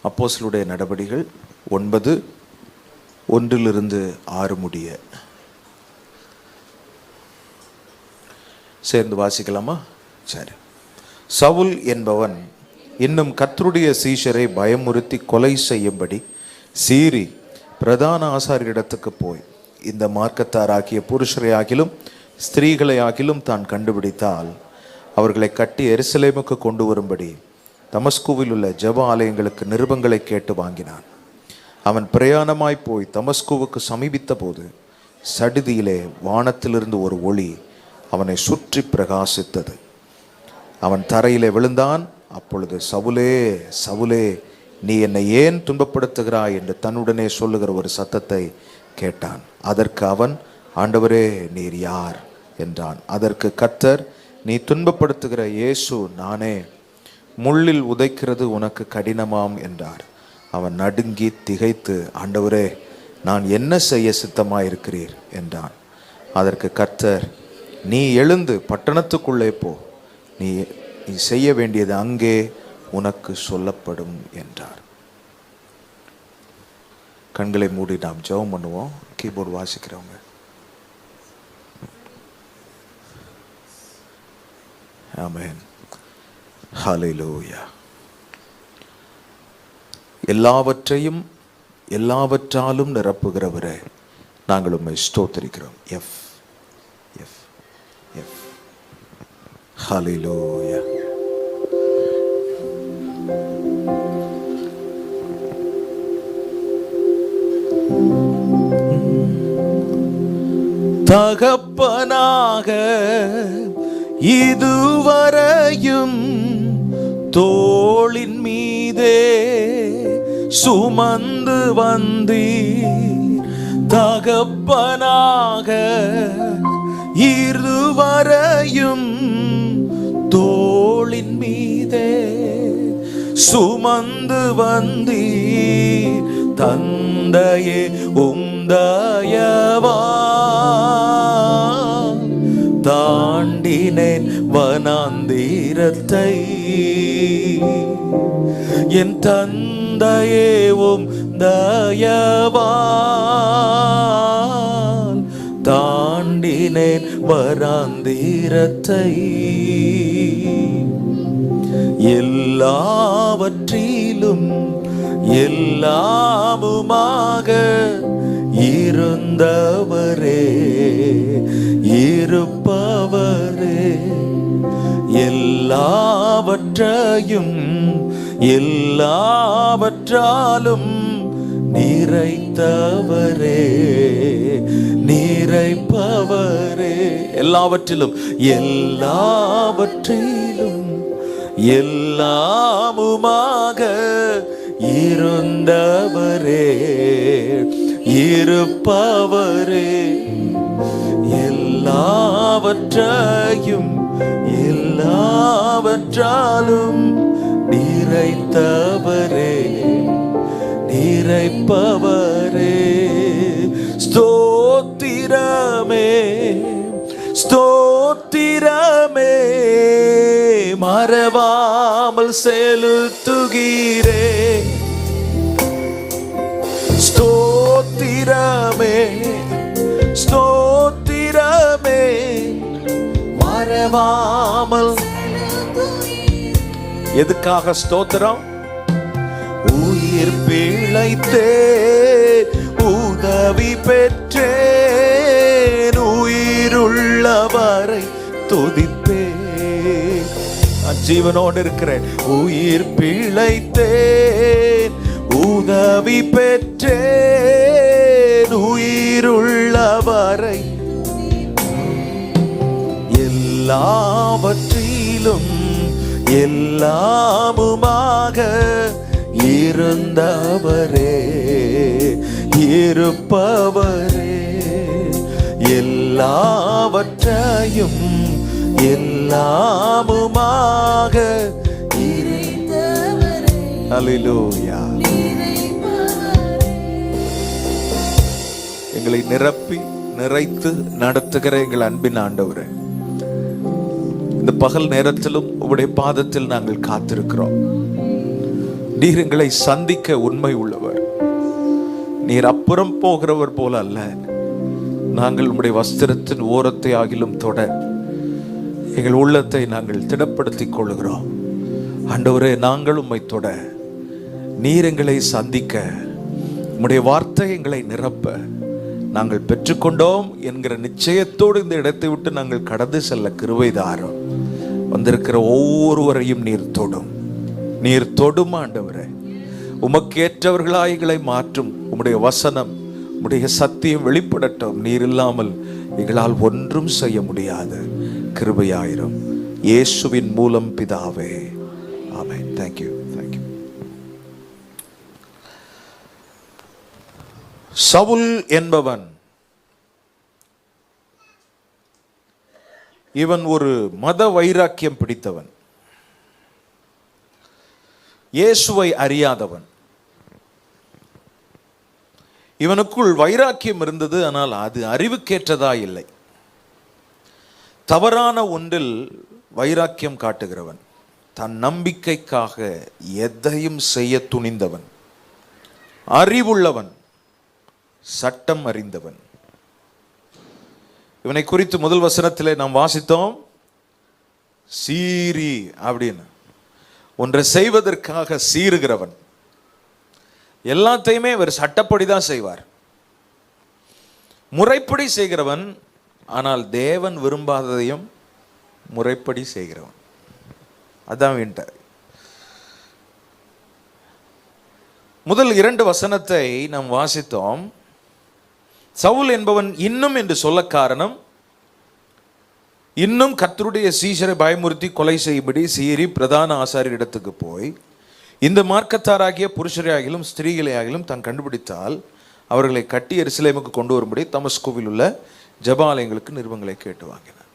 அப்போஸ்தலருடைய நடபடிகள் 9:1-6 முடிய சேர்ந்து வாசிக்கலாமா? சரி. சவுல் என்பவன் இன்னும் கர்த்தருடைய சீஷரை பயமுறுத்தி கொலை செய்யும்படி சீறி பிரதான ஆசாரியரிடத்துக்கு போய், இந்த மார்க்கத்தாராகிய புருஷரை ஆகிலும் ஸ்திரீகளை ஆகிலும் தான் கண்டுபிடித்தால் அவர்களை கட்டி எருசலேமுக்கு கொண்டு வரும்படி தமஸ்குவில் உள்ள ஜெப ஆலயங்களுக்கு நிருபங்களை கேட்டு வாங்கினான். அவன் பிரயாணமாய் போய் தமஸ்குவுக்கு சமீபித்த போது சடிதியிலே வானத்திலிருந்து ஒரு ஒளி அவனை சுற்றி பிரகாசித்தது. அவன் தரையிலே விழுந்தான். அப்பொழுது, சவுலே சவுலே, நீ என்னை ஏன் துன்பப்படுத்துகிறாய் என்று தன்னுடனே சொல்லுகிற ஒரு சத்தத்தை கேட்டான். அதற்கு அவன், ஆண்டவரே, நீர் யார் என்றான். அதற்கு கர்த்தர், நீ துன்பப்படுத்துகிற இயேசு நானே. முள்ளில் உதைக்கிறது உனக்கு கடினமாம் என்றார். அவன் நடுங்கி திகைத்து, ஆண்டவரே, நான் என்ன செய்ய சித்தமாயிருக்கிறீர் என்றான். அதற்கு கர்த்தர், நீ எழுந்து பட்டணத்துக்குள்ளே போ, நீ செய்ய வேண்டியது அங்கே உனக்கு சொல்லப்படும் என்றார். கண்களை மூடி நாம் ஜெபம் பண்ணுவோம். கீபோர்டு வாசிக்கிறவங்க. ஆமென். ஹல்லேலூயா. எல்லாவற்றையும் எல்லாவற்றாலும் நிரப்புகிறவரே, நாங்கள் உம்மை ஸ்தோத்திரிக்கிறோம். F F F. ஹல்லேலூயா. தகப்பனாக இதுவரையும் தோளின் மீதே சுமந்து வந்தீர். தகப்பனாக இதுவரையும் தோளின் மீதே சுமந்து வந்தீர். தந்தையே, உம்தயவா தாண்டினேன் வனாந்தீரத்தை. என் தந்தையே, உம்தயவால் தாண்டினேன் வனாந்தீரத்தை. எல்லாவற்றிலும் எல்லாமுமாக இருந்தவரே, இருப்பவரே, எல்லாவற்றையும் எல்லாவற்றாலும் நிறைத்தவரே, நிறைப்பவரே. எல்லாவற்றிலும் எல்லாவற்றிலும் எல்லாமுமாக இருந்தவரே, இருப்பவரே, எல்லாவற்றையும் எல்லாவற்றாலும் நிறைத்தவரே, நிறைப்பவரே. ஸ்தோத்திரமே ஸ்தோத்திரமே, மறவாமல் செலுத்துகிறேன். ஸ்தோத்திரமே ஸ்தோத்திரமே, மறவாமல். எதுக்காக ஸ்தோத்திரம்? உயிர் பிழைத்தே உதவி பெற்றேன், உயிருள்ளவரை துதிப்பேன். நான் ஜீவனோடு இருக்கிறேன். உயிர் பிழைத்தேன், உதவி பெற்றேன், உயிருள்ளவரை. எல்லாவற்றிலும் எல்லாமுமாக இருந்தவரே, இருப்பவரே, எல்லாவற்றையும் எல்லாமுமாக இருந்தவரே. அல்லேலூயா. எங்களை நிரப்பி நிறைத்து நடத்துகிற எங்கள் அன்பின் ஆண்டவரே, இந்த பகல் நேரத்திலும் உம்முடைய பாதத்தில் நாங்கள் காத்திருக்கிறோம். நீர் எங்களை சந்திக்க உண்மை உள்ளவர். நீர் அப்புறம் போகிறவர் போல அல்ல. நாங்கள் உம்முடைய வஸ்திரத்தின் ஓரத்தை ஆகிலும் தொட எங்கள் உள்ளத்தை நாங்கள் திடப்படுத்திக் கொள்கிறோம். ஆண்டவரே, நாங்கள் உம்மை தொட, நீர் எங்களை சந்திக்க, உம்முடைய வார்த்தை எங்களை நிரப்ப நாங்கள் பெற்றுக்கொண்டோம் என்கிற நிச்சயத்தோடு இந்த இடத்தை விட்டு நாங்கள் கடந்து செல்ல கிருபை தாரும். வந்திருக்கிற ஒவ்வொருவரையும் நீர் தொடும், நீர் தொடும் ஆண்டவரே. உமக்கேற்றவர்களாய் எங்களை மாற்றும். உம்முடைய வசனம், உம்முடைய சத்தியம் வெளிப்படட்டும். நீர் இல்லாமல் எங்களால் ஒன்றும் செய்ய முடியாது. கிருபையாயிரும். இயேசுவின் மூலம் பிதாவே, ஆமென். தேங்க்யூ. சவுல் என்பவன் இவன் ஒரு மத வைராக்கியம் பிடித்தவன், இயேசுவை அறியாதவன். இவனுக்குள் வைராக்கியம் இருந்தது, ஆனால் அது அறிவுக்கேற்றதா இல்லை. தவறான ஒன்றில் வைராக்கியம் காட்டுகிறவன், தன் நம்பிக்கைக்காக எதையும் செய்ய துணிந்தவன், அறிவுள்ளவன், சட்டம் அறிந்தவன். இவனை குறித்து முதல் வசனத்திலே நாம் வாசித்தோம். சீரி அப்படின்னு ஒன்றை செய்வதற்காக சீறுகிறவன். எல்லாத்தையுமே இவர் சட்டப்படி தான் செய்வார், முறைப்படி செய்கிறவன். ஆனால் தேவன் விரும்பாததையும் முறைப்படி செய்கிறவன். அதான் வேண்டார். முதல் 2 வசனத்தை நாம் வாசித்தோம். சவுல் என்பவன் இன்னும் என்று சொல்ல காரணம், இன்னும் கர்த்தருடைய சீஷரை பயமுறுத்தி கொலை செய்யும்படி சீறி பிரதான ஆசாரியரிடத்துக்கு போய் இந்த மார்க்கத்தாராகிய புருஷரையாகிலும் ஸ்திரீகளையாகிலும் தான் கண்டுபிடித்தால் அவர்களை கட்டி எருசலேமுக்கு கொண்டு வரும்படி தமஸ்குவில் உள்ள ஜெபாலயங்களுக்கு நிருபங்களை கேட்டு வாங்கினான்.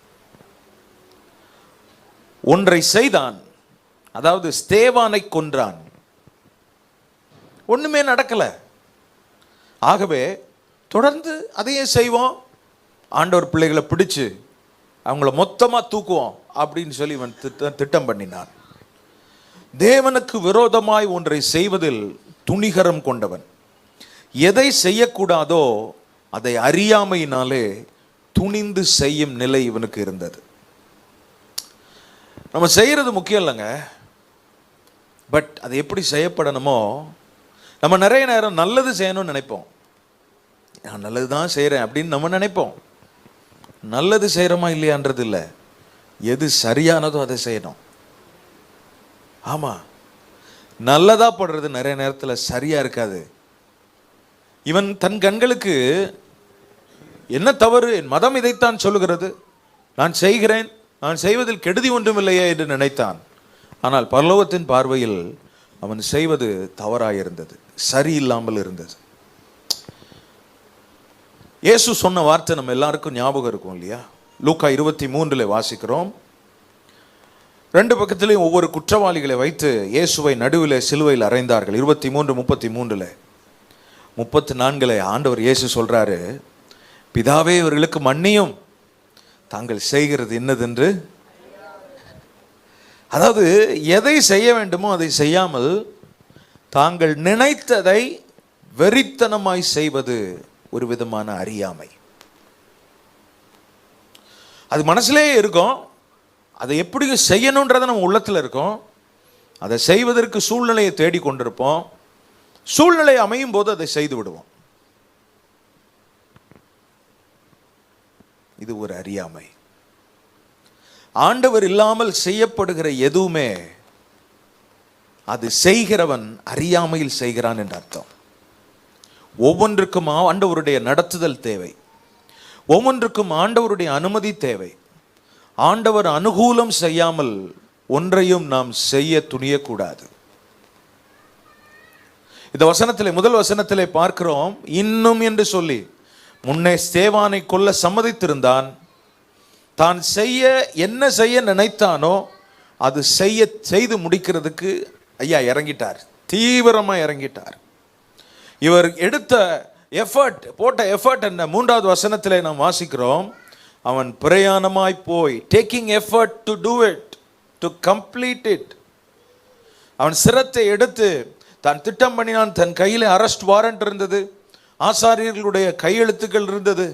ஒன்றை செய்தான், அதாவது ஸ்தேவானை கொன்றான். ஒண்ணுமே நடக்கல. ஆகவே தொடர்ந்து அதையே செய்வோம், ஆண்டவர் பிள்ளைகளை பிடிச்சு அவங்கள மொத்தமா தூக்குவோம் அப்படின்னு சொல்லி இவன் திட்டம் பண்ணினான். தேவனுக்கு விரோதமாய் ஒன்றை செய்வதில் துணிகரம் கொண்டவன். எதை செய்யக்கூடாதோ அதை அறியாமையினாலே துணிந்து செய்யும் நிலை இவனுக்கு இருந்தது. நம்ம செய்யறது முக்கியம் இல்லைங்க, பட் அது எப்படி செய்யப்படணுமோ. நம்ம நிறைய நேரம் நல்லது செய்யணும்னு நினைப்போம். நான் நல்லது தான் செய்கிறேன் அப்படின்னு நம்ம நினைப்போம். நல்லது செய்கிறோமா இல்லையான்றது இல்லை, எது சரியானதோ அதை செய்யணும். ஆமாம், நல்லதா படுறது நிறைய நேரத்தில் சரியா இருக்காது. இவன் தன் கண்களுக்கு என்ன தவறு, என் மதம் இதைத்தான் சொல்லுகிறது, நான் செய்கிறேன், நான் செய்வதில் கெடுதி ஒன்றும் இல்லையே என்று நினைத்தான். ஆனால் பரலோகத்தின் பார்வையில் அவன் செய்வது தவறாயிருந்தது, சரியில்லாமல் இருந்தது. இயேசு சொன்ன வார்த்தை நம்ம எல்லாருக்கும் ஞாபகம் இருக்கும் இல்லையா? லூக்கா 23 வாசிக்கிறோம். 2 பக்கத்திலையும் ஒவ்வொரு குற்றவாளிகளை வைத்து இயேசுவை நடுவில் சிலுவையில் அறைந்தார்கள். 23, 33, 34 ஆண்டவர் இயேசு சொல்றாரு, பிதாவே இவர்களுக்கு மன்னியும், தாங்கள் செய்கிறது என்னதென்று. அதாவது எதை செய்ய வேண்டுமோ அதை செய்யாமல் தாங்கள் நினைத்ததை வெறித்தனமாய் செய்வது ஒரு விதமான அறியாமை. அது மனசுலே இருக்கும், அதை எப்படி செய்யணுன்றத நம்ம உள்ளத்தில் இருக்கும். அதை செய்வதற்கு சூழ்நிலையை தேடி கொண்டிருப்போம். சூழ்நிலை அமையும் போது அதை செய்து விடுவோம். இது ஒரு அறியாமை. ஆண்டவர் இல்லாமல் செய்யப்படுகிற எதுவுமே அது செய்கிறவன் அறியாமையில் செய்கிறான் என்று அர்த்தம். ஒவ்வொன்றுக்கும் ஆண்டவருடைய நடத்துதல் தேவை, ஒவ்வொன்றுக்கும் ஆண்டவருடைய அனுமதி தேவை. ஆண்டவர் அனுகூலம் செய்யாமல் ஒன்றையும் நாம் செய்ய துணியக்கூடாது. இந்த வசனத்திலே, முதல் வசனத்திலே பார்க்கிறோம், இன்னும் என்று சொல்லி முன்னே ஸ்தேவானை கொல்ல சம்மதித்திருந்தான். தான் என்ன செய்ய நினைத்தானோ அது செய்து முடிக்கிறதுக்கு ஐயா இறங்கிட்டார், தீவிரமா இறங்கிட்டார். இவர் எடுத்த போட்ட எஃபர்ட் என்ன? 3வது வசனத்திலே நாம் வாசிக்கிறோம், அவன் பிரயாணமாய் போய், taking effort to do it, to complete it. அவன் சிரத்தை எடுத்து தான் திட்டம் பண்ணினான். தன் கையில் அரெஸ்ட் வாரண்ட் இருந்தது, ஆசாரியர்களுடைய கையெழுத்துக்கள் இருந்தது.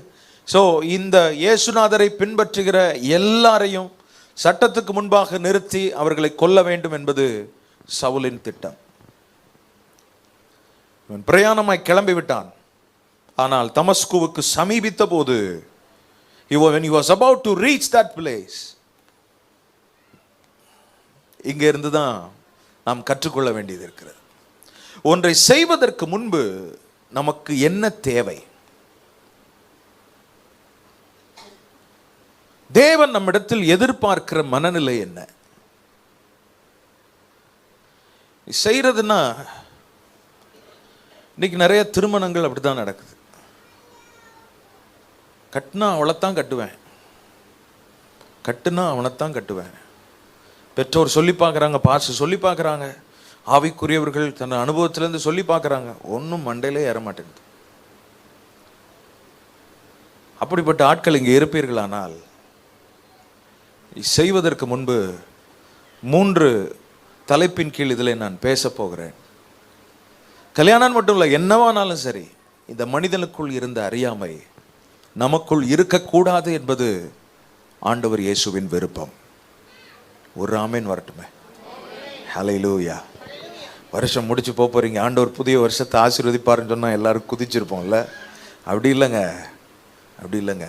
ஸோ இந்த இயேசுநாதரை பின்பற்றுகிற எல்லாரையும் சட்டத்துக்கு முன்பாக நிறுத்தி அவர்களை கொல்ல வேண்டும் என்பது சவுலின் திட்டம். இவன் பிரயாணமாய் கிளம்பி விட்டான். ஆனால் தமஸ்குவுக்கு சமீபித்த போது, when he was about to reach that place, இங்க இருந்து தான் நாம் கற்றுக்கொள்ள வேண்டியது இருக்கிறது. ஒன்றை செய்வதற்கு முன்பு நமக்கு என்ன தேவை? தேவன் நம்மிடத்தில் எதிர்பார்க்கிற மனநிலை என்ன? செய்யறதுன்னா, இன்னைக்கு நிறைய திருமணங்கள் அப்படித்தான் நடக்குது. கட்டினா அவளைத்தான் கட்டுவேன், கட்டுனா அவனைத்தான் கட்டுவேன். பெற்றோர் சொல்லி பார்க்குறாங்க, பாஸ்டர் சொல்லி பார்க்குறாங்க, ஆவிக்குரியவர்கள் தன் அனுபவத்திலேருந்து சொல்லி பார்க்குறாங்க, ஒன்றும் மண்டையிலே ஏற மாட்டேங்குது. அப்படிப்பட்ட ஆட்கள் இங்கே இருப்பீர்களானால், செய்வதற்கு முன்பு 3 தலைப்பின் கீழ் இதில் நான் பேச போகிறேன். கல்யாணம் மட்டும் இல்லை, என்னவானாலும் சரி, இந்த மனிதனுக்குள் இருந்த அறியாமை நமக்குள் இருக்கக்கூடாது என்பது ஆண்டவர் இயேசுவின் விருப்பம். ஒரு ஆமேன் வரட்டுமே. ஹல்லேலூயா. வருஷம் முடிச்சு போறீங்க, ஆண்டவர் புதிய வருஷத்தை ஆசீர்வதிப்பாருன்னு சொன்னால் எல்லாரும் குதிச்சிருப்போம்ல. அப்படி இல்லைங்க, அப்படி இல்லைங்க.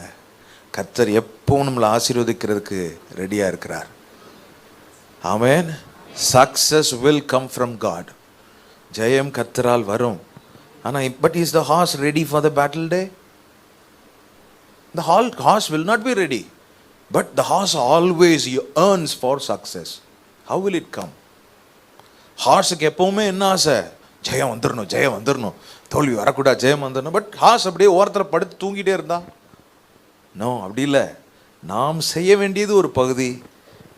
கர்த்தர் எப்பவும் நம்மளை ஆசீர்வதிக்கிறதுக்கு ரெடியாக இருக்கிறார். Amen. Success will come from God. ஜெயம் கர்த்தரால் வரும். ஆனால் but is the horse ready for the battle day? The horse will not be ready, but the horse always earns for success. How will it come? ஹார்ஸுக்கு எப்பவுமே என்ன ஆசை? ஜெயம் வந்துடணும், ஜெயம் வந்துடணும், தோல்வி வரக்கூடாது, ஜெயம் வந்துடணும். பட் ஹார்ஸ் அப்படியே ஓரத்தில் படுத்து தூங்கிட்டே இருந்தா? நோ, அப்படி இல்லை. நாம் செய்ய வேண்டியது ஒரு பகுதி,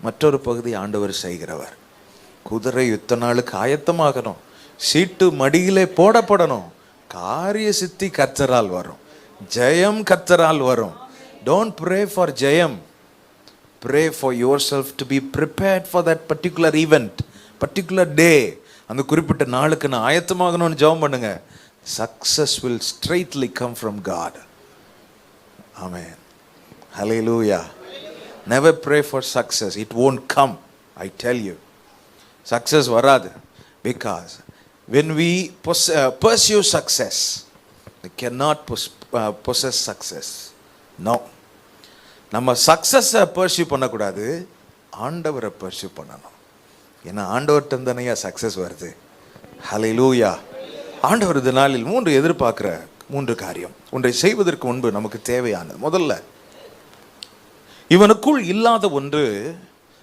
மற்றொரு பகுதி ஆண்டவர் செய்கிறவர். குதிரை யுத்த நாளுக்கு ஆயத்தமாகணும், சீட்டு மடியிலே போடப்படணும். காரிய சித்தி கர்த்தரால் வரும், ஜெயம் கர்த்தரால் வரும். Don't pray for Jayam, pray for yourself to be prepared for that particular event, particular day. அந்த குறிப்பிட்ட நாளுக்கு நான் ஆயத்தமாகணும்னு ஜெபம் பண்ணுங்க. Success will straightly come from God. Amen. Hallelujah. Never pray for success, it won't come. I tell you, success வராது. Because when we pursue success, we cannot possess success. No. நம்ம சக்சஸை pursue பண்ணக்கூடாது, ஆண்டவரை பர்சியூ பண்ணணும். ஏன்னா ஆண்டவர்கிட்ட தானேயா success வருது. ஹல்லேலூயா. ஆண்டவர் இந்த நாளில் 3 எதிர்பார்க்கிற 3 காரியம் ஒன்றை செய்வதற்கு முன்பு நமக்கு தேவையானது. முதல்ல, இவனுக்குள் இல்லாத ஒன்று,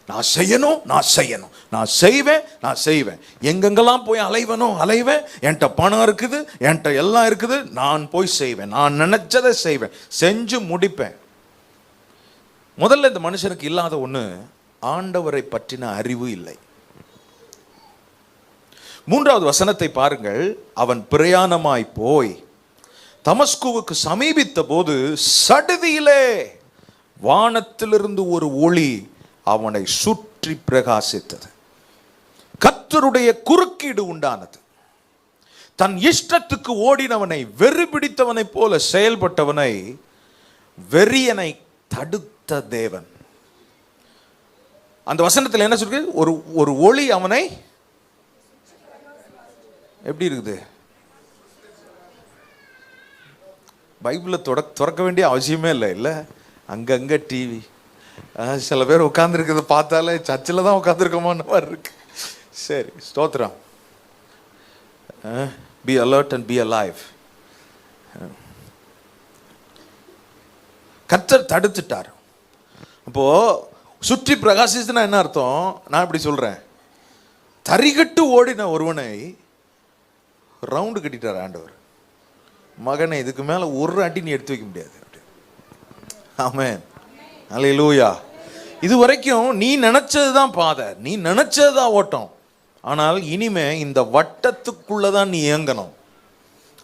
நான் செய்யணும், நான் செய்யணும், நான் செய்வேன், நான் செய்வேன், எங்கெங்கெல்லாம் போய் அலைவேன், என்கிட்ட பணம் இருக்குது, என்கிட்ட எல்லாம் இருக்குது, நான் போய் செய்வேன், நான் நினைச்சதை செய்வேன், செஞ்சு முடிப்பேன். முதல்ல இந்த மனுஷனுக்கு இல்லாத ஒன்று, ஆண்டவரை பற்றின அறிவு இல்லை. 3வது வசனத்தை பாருங்கள். அவன் பிரயாணமாய் போய் தமஸ்குவுக்கு சமீபித்த போது சடுதியிலே வானத்திலிருந்து ஒரு ஒளி அவனை சுற்றி பிரகாசித்தது. கர்த்தருடைய குறுக்கீடு உண்டானது. தன் இஷ்டத்துக்கு ஓடினவனை, வெறி பிடித்தவனை போல செயல்பட்டவனை, வெறியனை தடுத்த தேவன். அந்த வசனத்தில் என்ன சொல்றது? ஒரு ஒளி அவனை எப்படி இருக்குது? பைபிளை திறக்க வேண்டிய அவசியமே இல்லை. இல்லை, அங்கங்க டிவி. சில பேர் உட்காந்துருக்கிறத பார்த்தாலே சர்ச்சில் தான் உட்காந்துருக்கோமான்னு மாதிரி இருக்கு. சரி, ஸ்தோத்திரம். Be alert and B alive. கர்த்தர் தடுத்துட்டார். அப்போ சுற்றி பிரகாசிச்சுன்னா என்ன அர்த்தம்? நான் இப்படி சொல்றேன், தரிகட்டு ஓடின ஒருவனை ரவுண்டு கட்டிட்டார் ஆண்டவர். மகனை, இதுக்கு மேல ஒரு அடி நீ எடுத்து வைக்க முடியாது. ஆமென். அல்லேலூயா. இது வரைக்கும் நீ நினைச்சதுதான் பாதை, நீ நினைச்சதுதான் ஓட்டம். ஆனால் இனிமே இந்த வட்டத்துக்குள்ளதான் நீ இயங்கணும்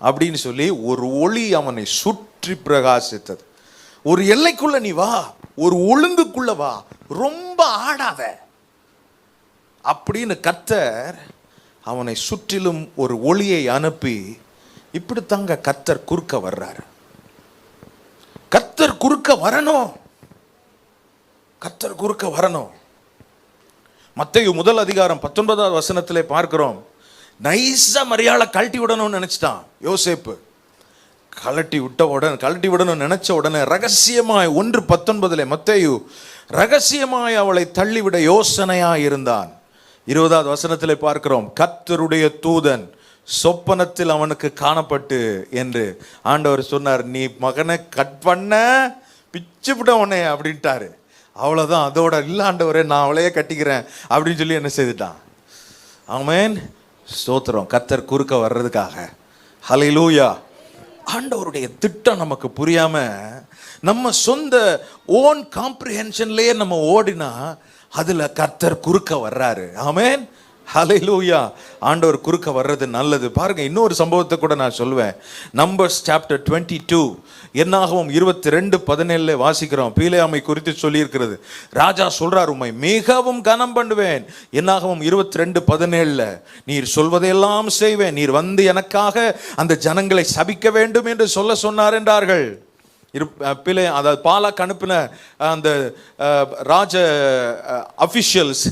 அப்படின்னு சொல்லி ஒரு ஒளி அவனை சுற்றி பிரகாசித்தது. ஒரு எல்லைக்குள்ள நீ வா, ஒரு ஒழுங்குக்குள்ள வா, ரொம்ப ஆடாத அப்படின்னு கர்த்தர் அவனை சுற்றிலும் ஒரு ஒளியை அனுப்பி, இப்படித்தாங்க கர்த்தர் குறுக்க வர்றாரு. கர்த்தர் குறுக்க வரணும், கர்த்தர் குறுக்க வரணும். மத்தேயு 1:19 பார்க்கிறோம். நைஸா மரியாதை கழட்டி விடணும்னு நினைச்சிட்டான் யோசேப்பு. கழட்டி விடணும் நினைச்ச உடனே ரகசியமாய் 1:19 மத்தேயு ரகசியமாய் அவளை தள்ளிவிட யோசனையா இருந்தான். 20 பார்க்கிறோம், கர்த்தருடைய தூதன் சொப்பனத்தில் அவனுக்கு காணப்பட்டு என்று ஆண்டவர் சொன்னார், நீ மகனை கட் பண்ண பிச்சு விட உடனே அப்படின்ட்டாரு. அவ்வளோதான், அதோட இல்லை ஆண்டவரே நான் அவளையே கட்டிக்கிறேன் அப்படின்னு சொல்லி என்ன செய்துட்டான். ஆமென், ஸ்தோத்திரம். கர்த்தர் குறுக்க வர்றதுக்காக. ஹல்லேலூயா. ஆண்டவருடைய திட்டம் நமக்கு புரியாம நம்ம சொந்த ஓன் காம்ப்ரிஹென்ஷன்லயே நம்ம ஓடினா அதுல கர்த்தர் குறுக்க வர்றாரு. ஆமென், ஹல்லேலூயா. ஆண்டவர் குறுக்க வர்றது நல்லது. பாருங்க, இன்னொரு சம்பவத்தை கூட நான் சொல்லுவேன். நம்பர்ஸ் சாப்டர் 22 என்னாகவும் 22:17 வாசிக்கிறோம். பீலேயாமை குறித்து சொல்லி இருக்கிறது. ராஜா சொல்றார், உம்மை மிகவும் கனம் பண்ணுவேன். என்னாகவும் 22:17 நீர் சொல்வதையெல்லாம் செய்வேன், நீர் வந்து எனக்காக அந்த ஜனங்களை சபிக்க வேண்டும் என்று சொன்னார் என்றார்கள். அதாவது பாலாக் அனுப்பின அந்த ராஜ அபிஷியல்ஸ்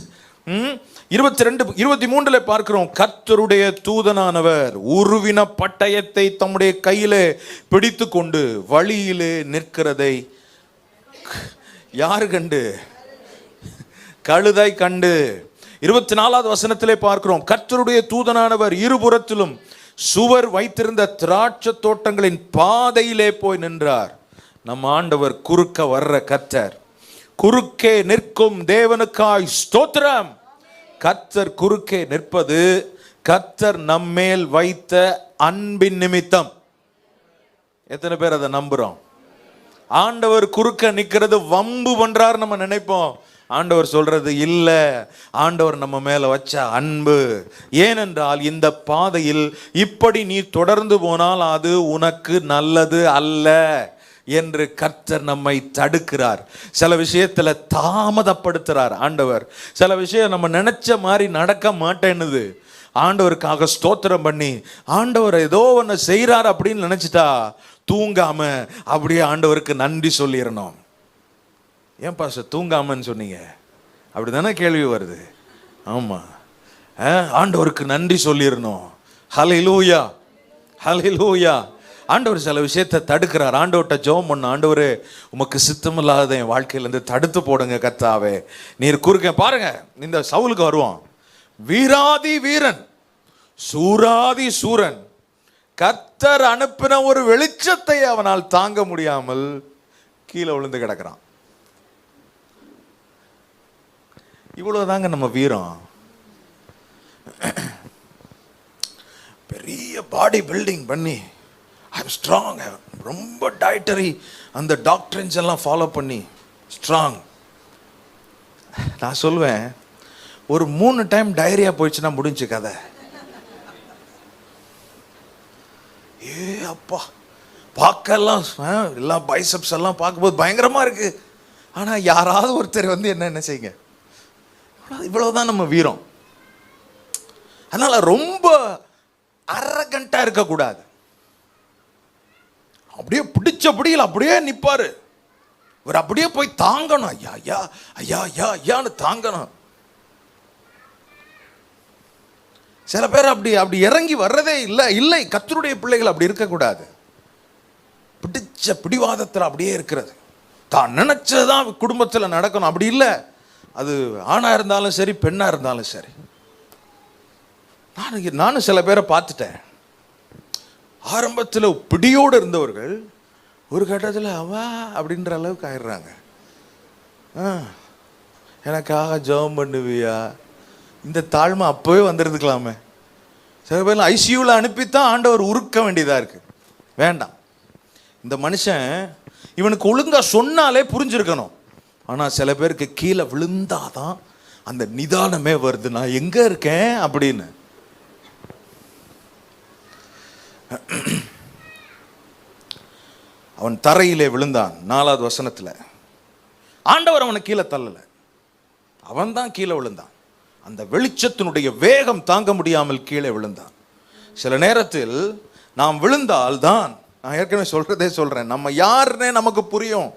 23 பார்க்கிறோம். கர்த்தருடைய தூதனானவர் உருவின பட்டயத்தை தம்முடைய கையிலே பிடித்து கொண்டு வழியிலே நிற்கிறதை யாரு கண்டு? கழுதை கண்டு. 24 பார்க்கிறோம், கர்த்தருடைய தூதனானவர் இருபுறத்திலும் சுவர் வைத்திருந்த திராட்சை தோட்டங்களின் பாதையிலே போய் நின்றார். நம் ஆண்டவர் குறுக்க வர்ற கர்த்தர். குறுக்கே நிற்கும் தேவனுக்காய் ஸ்தோத்திரம். கர்த்தர் குறுக்கே நிற்பது கர்த்தர் நம்மேல் வைத்த அன்பின் நிமித்தம். எத்தனை பேர் அதை நம்புறோம்? ஆண்டவர் குறுக்க நிற்கிறது வம்பு பண்றார் நம்ம நினைப்போம். ஆண்டவர் சொல்றது இல்ல, ஆண்டவர் நம்ம மேல வச்ச அன்பு. ஏனென்றால் இந்த பாதையில் இப்படி நீ தொடர்ந்து போனால் அது உனக்கு நல்லது அல்ல என்று கர்த்தர் நம்மை தடுக்கிறார். சில விஷயத்துல தாமதப்படுத்துறார் ஆண்டவர். சில விஷயம் நம்ம நினைச்ச மாதிரி நடக்க மாட்டேன்னுது. ஆண்டவருக்காக ஸ்தோத்திரம் பண்ணி ஆண்டவர் ஏதோ ஒன்று செய்கிறார் அப்படின்னு நினைச்சிட்டா தூங்காம அப்படியே ஆண்டவருக்கு நன்றி சொல்லிடணும். ஏன் பாஸ்டர் தூங்காமன்னு சொன்னீங்க? அப்படிதானே கேள்வி வருது. ஆமா, ஆண்டவருக்கு நன்றி சொல்லிடணும். ஹல்லேலூயா, ஹல்லேலூயா. ஆண்டவர் சில விஷயத்தை தடுக்கிறார். ஆண்டவர்கிட்ட ஜெபம் பண்ண, ஆண்டவரே உமக்கு சித்தமில்லாத என் வாழ்க்கையிலேருந்து தடுத்து போடுங்க கர்த்தாவே, நீர் குறுக்க. பாருங்க, இந்த சவுலுக்கு வருவான், வீராதி வீரன், சூராதி சூரன். கர்த்தர் அனுப்பின ஒரு வெளிச்சத்தை அவனால் தாங்க முடியாமல் கீழே விழுந்து கிடக்கிறான். இவ்வளவுதாங்க நம்ம வீரம். பெரிய பாடி பில்டிங் பண்ணி ஐம் ஸ்ட்ராங், ரொம்ப டயட்டரி அந்த டாக்டரின்ஸ் எல்லாம் ஃபாலோ பண்ணி ஸ்ட்ராங். நான் சொல்வேன், ஒரு 3 டைம் டயரியா போயிடுச்சுன்னா முடிஞ்சு கதை. அப்பா பார்க்கலாம், எல்லாம் பைசப்ஸ் எல்லாம் பார்க்கும்போது பயங்கரமா இருக்கு. ஆனா யாராவது ஒருத்தர் வந்து என்ன செய்யுங்க, இவ்வளவுதான் நம்ம வீரம். அதனால ரொம்ப அரகண்டா இருக்கக்கூடாது. அப்படியே பிடிச்ச பிடியில் அப்படியே நிற்பாரு. ஒரு அப்படியே போய் தாங்கணும். ஐயா ஐயா ஐயா ஐயா ஐயான்னு தாங்கணும். சில பேர் அப்படி இறங்கி வர்றதே இல்லை. கர்த்தருடைய பிள்ளைகள் அப்படி இருக்கக்கூடாது. பிடிச்ச பிடிவாதத்தில் அப்படியே இருக்கிறது. தான் நினைச்சதான் குடும்பத்தில் நடக்கணும் அப்படி இல்லை. அது ஆணா இருந்தாலும் சரி, பெண்ணா இருந்தாலும் சரி. நானும் சில பேரை பார்த்துட்டேன். ஆரம்பத்தில் பிடியோடு இருந்தவர்கள் ஒரு கட்டத்தில் அவா அப்படின்ற அளவுக்கு ஆயிடுறாங்க. எனக்காக ஜெபம் பண்ணுவியா? இந்த தாழ்மை அப்போவே வந்துருந்துக்கலாமே. சில பேர் ஐசியூவில் அனுப்பித்தான் ஆண்டவர் உருக்க வேண்டியதாக இருக்கு. வேண்டாம், இந்த மனுஷன் இவனுக்கு ஒழுங்கா சொன்னாலே புரிஞ்சிருக்கணும். ஆனால் சில பேருக்கு கீழே விழுந்தாதான் அந்த நிதானமே வருது, நான் எங்க இருக்கேன் அப்படின்னு. அவன் தரையிலே விழுந்தான். 4வது வசனத்தில் ஆண்டவர் அவனை கீழே தள்ளல, அவன் தான் கீழே விழுந்தான். அந்த வெளிச்சத்தினுடைய வேகம் தாங்க முடியாமல் கீழே விழுந்தான். சில நேரத்தில் நாம் விழுந்தால் தான், நான் ஏற்கனவே சொல்றேன், நம்ம யாருன்னே நமக்கு புரியும்.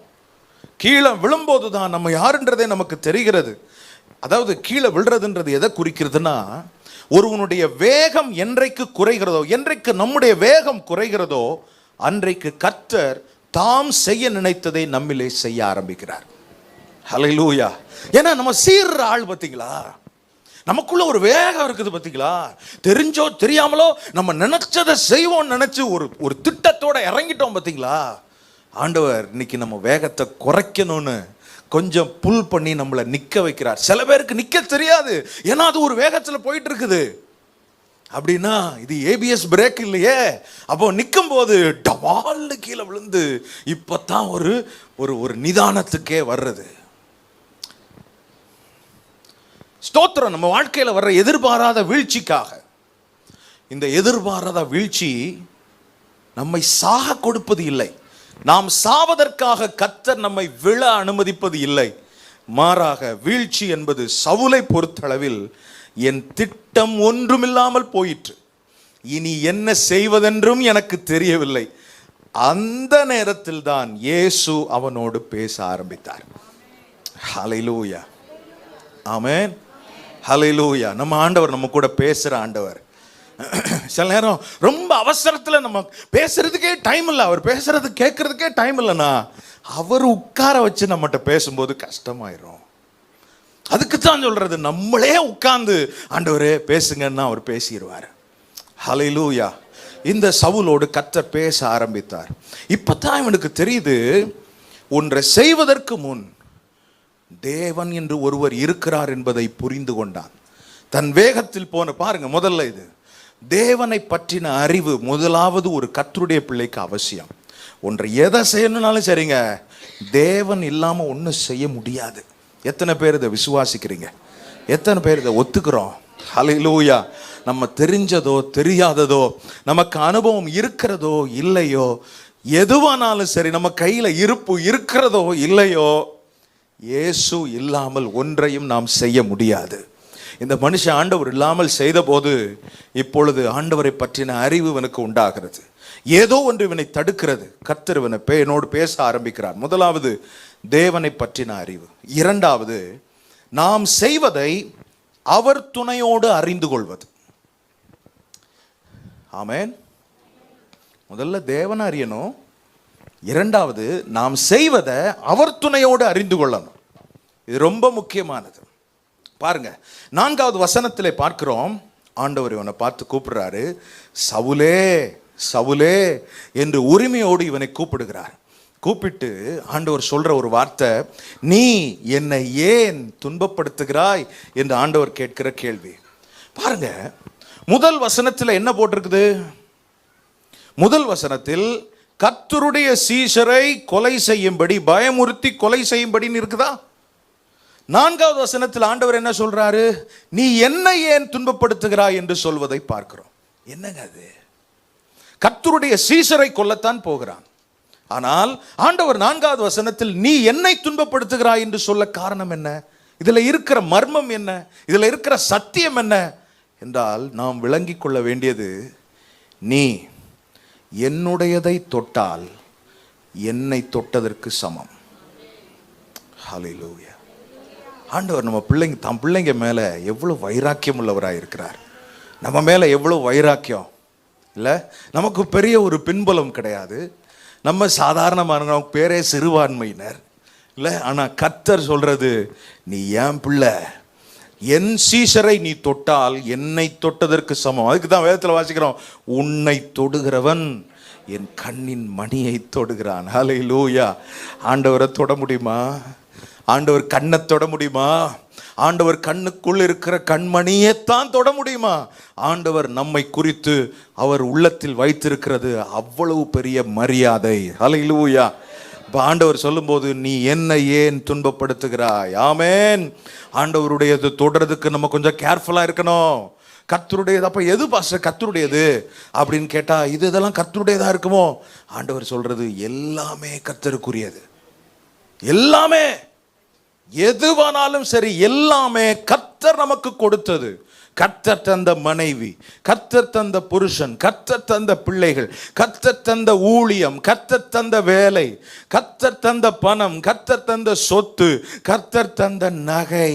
கீழே விழும்போது தான் நம்ம யாருன்றதே நமக்கு தெரிகிறது. அதாவது கீழே விழுறதுன்றது எதை குறிக்கிறதுனா, ஒருவனுடைய வேகம் என்றைக்கு குறைகிறதோ, என்றைக்கு நம்முடைய வேகம் குறைகிறதோ, அன்றைக்கு கர்த்தர் தாம் செய்ய நினைத்ததை நம்மிலே செய்ய ஆரம்பிக்கிறார். ஹல்லேலூயா. ஏன்னா நம்ம சீர்ற ஆள் பார்த்தீங்களா, நமக்குள்ள ஒரு வேகம் இருக்குது பார்த்தீங்களா, தெரிஞ்சோ தெரியாமலோ நம்ம நினைச்சதை செய்வோம் நினைச்சு ஒரு திட்டத்தோட இறங்கிட்டோம் பார்த்தீங்களா. ஆண்டவர் இன்னைக்கு நம்ம வேகத்தை குறைக்கணும்னு கொஞ்சம் புல் பண்ணி நம்மளை நிற்க வைக்கிறார். சில பேருக்கு நிற்க தெரியாது, ஏன்னா அது ஒரு வேகத்தில் போயிட்டு இருக்குது. அப்படின்னா இது ஏபிஎஸ் பிரேக் இல்லையே. அப்போ நிற்கும் போது டவால்னு கீழே விழுந்து இப்போத்தான் ஒரு ஒரு நிதானத்துக்கே வர்றது. ஸ்தோத்திரம். நம்ம வாழ்க்கையில் வர்ற எதிர்பாராத வீழ்ச்சிக்காக, இந்த எதிர்பாராத வீழ்ச்சி நம்மை சாக கொடுப்பது இல்லை. நாம் சாவதற்காக கர்த்தர் நம்மை விழ அனுமதிப்பது இல்லை. மாறாக வீழ்ச்சி என்பது சவுலை பொறுத்தளவில், என் திட்டம் ஒன்றுமில்லாமல் போயிற்று, இனி என்ன செய்வதென்றும் எனக்கு தெரியவில்லை. அந்த நேரத்தில் தான் இயேசு அவனோடு பேச ஆரம்பித்தார். ஹல்லேலூயா, ஆமென், ஹல்லேலூயா. நம்ம ஆண்டவர் நம்ம கூட பேசுகிற ஆண்டவர். சில நேரம் ரொம்ப அவசரத்தில் நம்ம பேசுறதுக்கே டைம் இல்லை, அவர் பேசுறது கேட்கறதுக்கே டைம் இல்லைன்னா, அவர் உட்கார வச்சு நம்மகிட்ட பேசும்போது கஷ்டமாயிரும். அதுக்கு தான் சொல்றது, நம்மளே உட்கார்ந்து ஆண்டவரே பேசுங்கன்னா அவர் பேசிடுவார். ஹல்லேலூயா. இந்த சவுலோடு கர்த்தர் பேச ஆரம்பித்தார். இப்பதான் இவனுக்கு தெரியுது, ஒன்றை செய்வதற்கு முன் தேவன் என்று ஒருவர் இருக்கிறார் என்பதை புரிந்து கொண்டான். தன் வேகத்தில் போன பாருங்க, முதல்ல இது தேவனை பற்றின அறிவு முதலாவது ஒரு கர்த்தருடைய பிள்ளைக்கு அவசியம். ஒன்றை எதை செய்யணும்னாலும் சரிங்க, தேவன் இல்லாமல் ஒன்றும் செய்ய முடியாது. எத்தனை பேர் இதை விசுவாசிக்கிறீங்க? எத்தனை பேர் இதை ஒத்துக்கிறோம்? ஹல்லேலூயா. நம்ம தெரிஞ்சதோ தெரியாததோ, நமக்கு அனுபவம் இருக்கிறதோ இல்லையோ, எதுவானாலும் சரி, நம்ம கையில் இருப்பு இருக்கிறதோ இல்லையோ, இயேசு இல்லாமல் ஒன்றையும் நாம் செய்ய முடியாது. இந்த மனுஷன் ஆண்டவர் இல்லாமல் செய்த போது இப்பொழுது ஆண்டவரை பற்றின அறிவு இவனுக்கு உண்டாகிறது. ஏதோ ஒன்று இவனை தடுக்கிறது. கர்த்தர் இவனை என்னோடு பேச ஆரம்பிக்கிறார். முதலாவது தேவனை பற்றின அறிவு. இரண்டாவது, நாம் செய்வதை அவர் துணையோடு அறிந்து கொள்வது. ஆமென். முதல்ல தேவனை அறியணும், இரண்டாவது நாம் செய்வதை அவர் துணையோடு அறிந்து கொள்ளணும். இது ரொம்ப முக்கியமானது. பாருங்க, 4வது வசனத்திலே பார்க்கிறோம், ஆண்டவர் இவனை பார்த்து கூப்பிடுறாரு, சவுலே சவுலே என்று உரிமையோடு இவனை கூப்பிடுகிறார். கூப்பிட்டு ஆண்டவர் சொல்ற ஒரு வார்த்தை, நீ என்னை ஏன் துன்பப்படுத்துகிறாய் என்று ஆண்டவர் கேட்கிற கேள்வி. பாருங்க, முதல் வசனத்தில் என்ன போட்டிருக்குது? முதல் வசனத்தில் கர்த்தருடைய சீஷரை கொலை செய்யும்படி, பயமுறுத்தி கொலை செய்யும்படின்னு இருக்குதா? 4வது வசனத்தில் ஆண்டவர் என்ன சொல்றாரு? நீ என்னை ஏன் துன்பப்படுத்துகிறாய் என்று சொல்வதை பார்க்கிறோம். என்னங்க அது? கர்த்தருடைய சீஷரை கொல்லத்தான் போகிறான். ஆனால் ஆண்டவர் 4வது வசனத்தில் நீ என்னை துன்பப்படுத்துகிறாய் என்று சொல்ல காரணம் என்ன? இதுல இருக்கிற மர்மம் என்ன? இதுல இருக்கிற சத்தியம் என்ன என்றால், நாம் விளங்கிக் கொள்ள வேண்டியது, நீ என்னுடையதை தொட்டால் என்னை தொட்டதற்கு சமம். ஹல்லேலூயா. ஆண்டவர் நம்ம தம் பிள்ளைங்க மேலே எவ்வளோ வைராக்கியம் உள்ளவராக இருக்கிறார். நம்ம மேலே எவ்வளோ வைராக்கியம் இல்லை? நமக்கு பெரிய ஒரு பின்புலம் கிடையாது. நம்ம சாதாரணமான பேரே சிறுபான்மையினர் இல்லை. ஆனால் கர்த்தர் சொல்றது, நீ என் பிள்ளை, என் சீஷரை நீ தொட்டால் என்னை தொட்டதற்கு சமம். அதுக்கு தான் வேதத்தில் வாசிக்கிறோம், உன்னை தொடுகிறவன் என் கண்ணின் மணியை தொடுகிறான். ஹல்லேலூயா. ஆண்டவரை தொட முடியுமா? ஆண்டவர் கண்ணை தொட முடியுமா? ஆண்டவர் கண்ணுக்குள் இருக்கிற கண்மணியைத்தான் தொட முடியுமா? ஆண்டவர் நம்மை குறித்து அவர் உள்ளத்தில் வைத்திருக்கிறது அவ்வளவு பெரிய மரியாதை. ஹல்லேலூயா. இப்போ ஆண்டவர் சொல்லும்போது, நீ என்னை ஏன் துன்பப்படுத்துகிறாய்? ஆமென். ஆண்டவருடையது தொடுறதுக்கு நம்ம கொஞ்சம் கேர்ஃபுல்லாக இருக்கணும். கர்த்தருடையது. அப்போ எது பாஸ்டர் கர்த்தருடையது அப்படின்னு கேட்டால், இதெல்லாம் கர்த்தருடையதாக இருக்குமோ? ஆண்டவர் சொல்றது எல்லாமே கர்த்தருக்குரியது. எல்லாமே எதுவானாலும் சரி, எல்லாமே கர்த்தர் நமக்கு கொடுத்தது. கர்த்தர் தந்த மனைவி, கர்த்தர் தந்த புருஷன், கர்த்தர் தந்த பிள்ளைகள், கர்த்தர் தந்த ஊழியம், கர்த்தர் தந்த வேலை, கர்த்தர் தந்த பணம், கர்த்தர் தந்த சொத்து, கர்த்தர் தந்த நகை,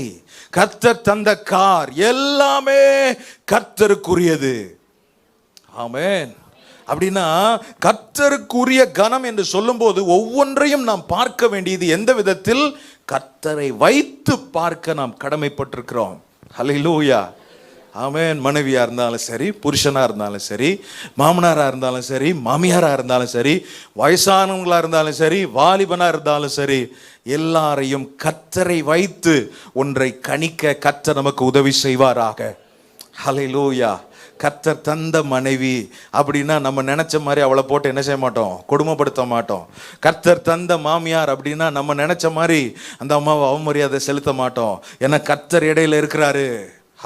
கர்த்தர் தந்த கார், எல்லாமே கர்த்தருக்குரியது. ஆமென். அப்படின்னா கர்த்தருக்குரிய கனம் என்று சொல்லும்போது ஒவ்வொன்றையும் நாம் பார்க்க வேண்டியது எந்த விதத்தில்? கர்த்தரை வைத்து பார்க்க நாம் கடமைப்பட்டிருக்கிறோம். ஹல்லேலூயா. ஆமென். மனைவியா இருந்தாலும் சரி, புருஷனா இருந்தாலும் சரி, மாமனாரா இருந்தாலும் சரி, மாமியாரா இருந்தாலும் சரி, வயசானவங்களா இருந்தாலும் சரி, வாலிபனா இருந்தாலும் சரி, எல்லாரையும் கர்த்தரை வைத்து ஒன்றை கணிக்க கர்த்தர் நமக்கு உதவி செய்வாராக. ஹல்லேலூயா. கர்த்தர் தந்த மனைவி அப்படின்னா நம்ம நினைச்ச மாதிரி அவளை போட்டு என்ன செய்ய மாட்டோம்? கொடுமைப்படுத்த மாட்டோம். கர்த்தர் தந்த மாமியார் அப்படின்னா நம்ம நினைச்ச மாதிரி அந்த அம்மாவை அவமரியாதை செலுத்த மாட்டோம். ஏன்னா கர்த்தர் இடையில இருக்கிறாரு.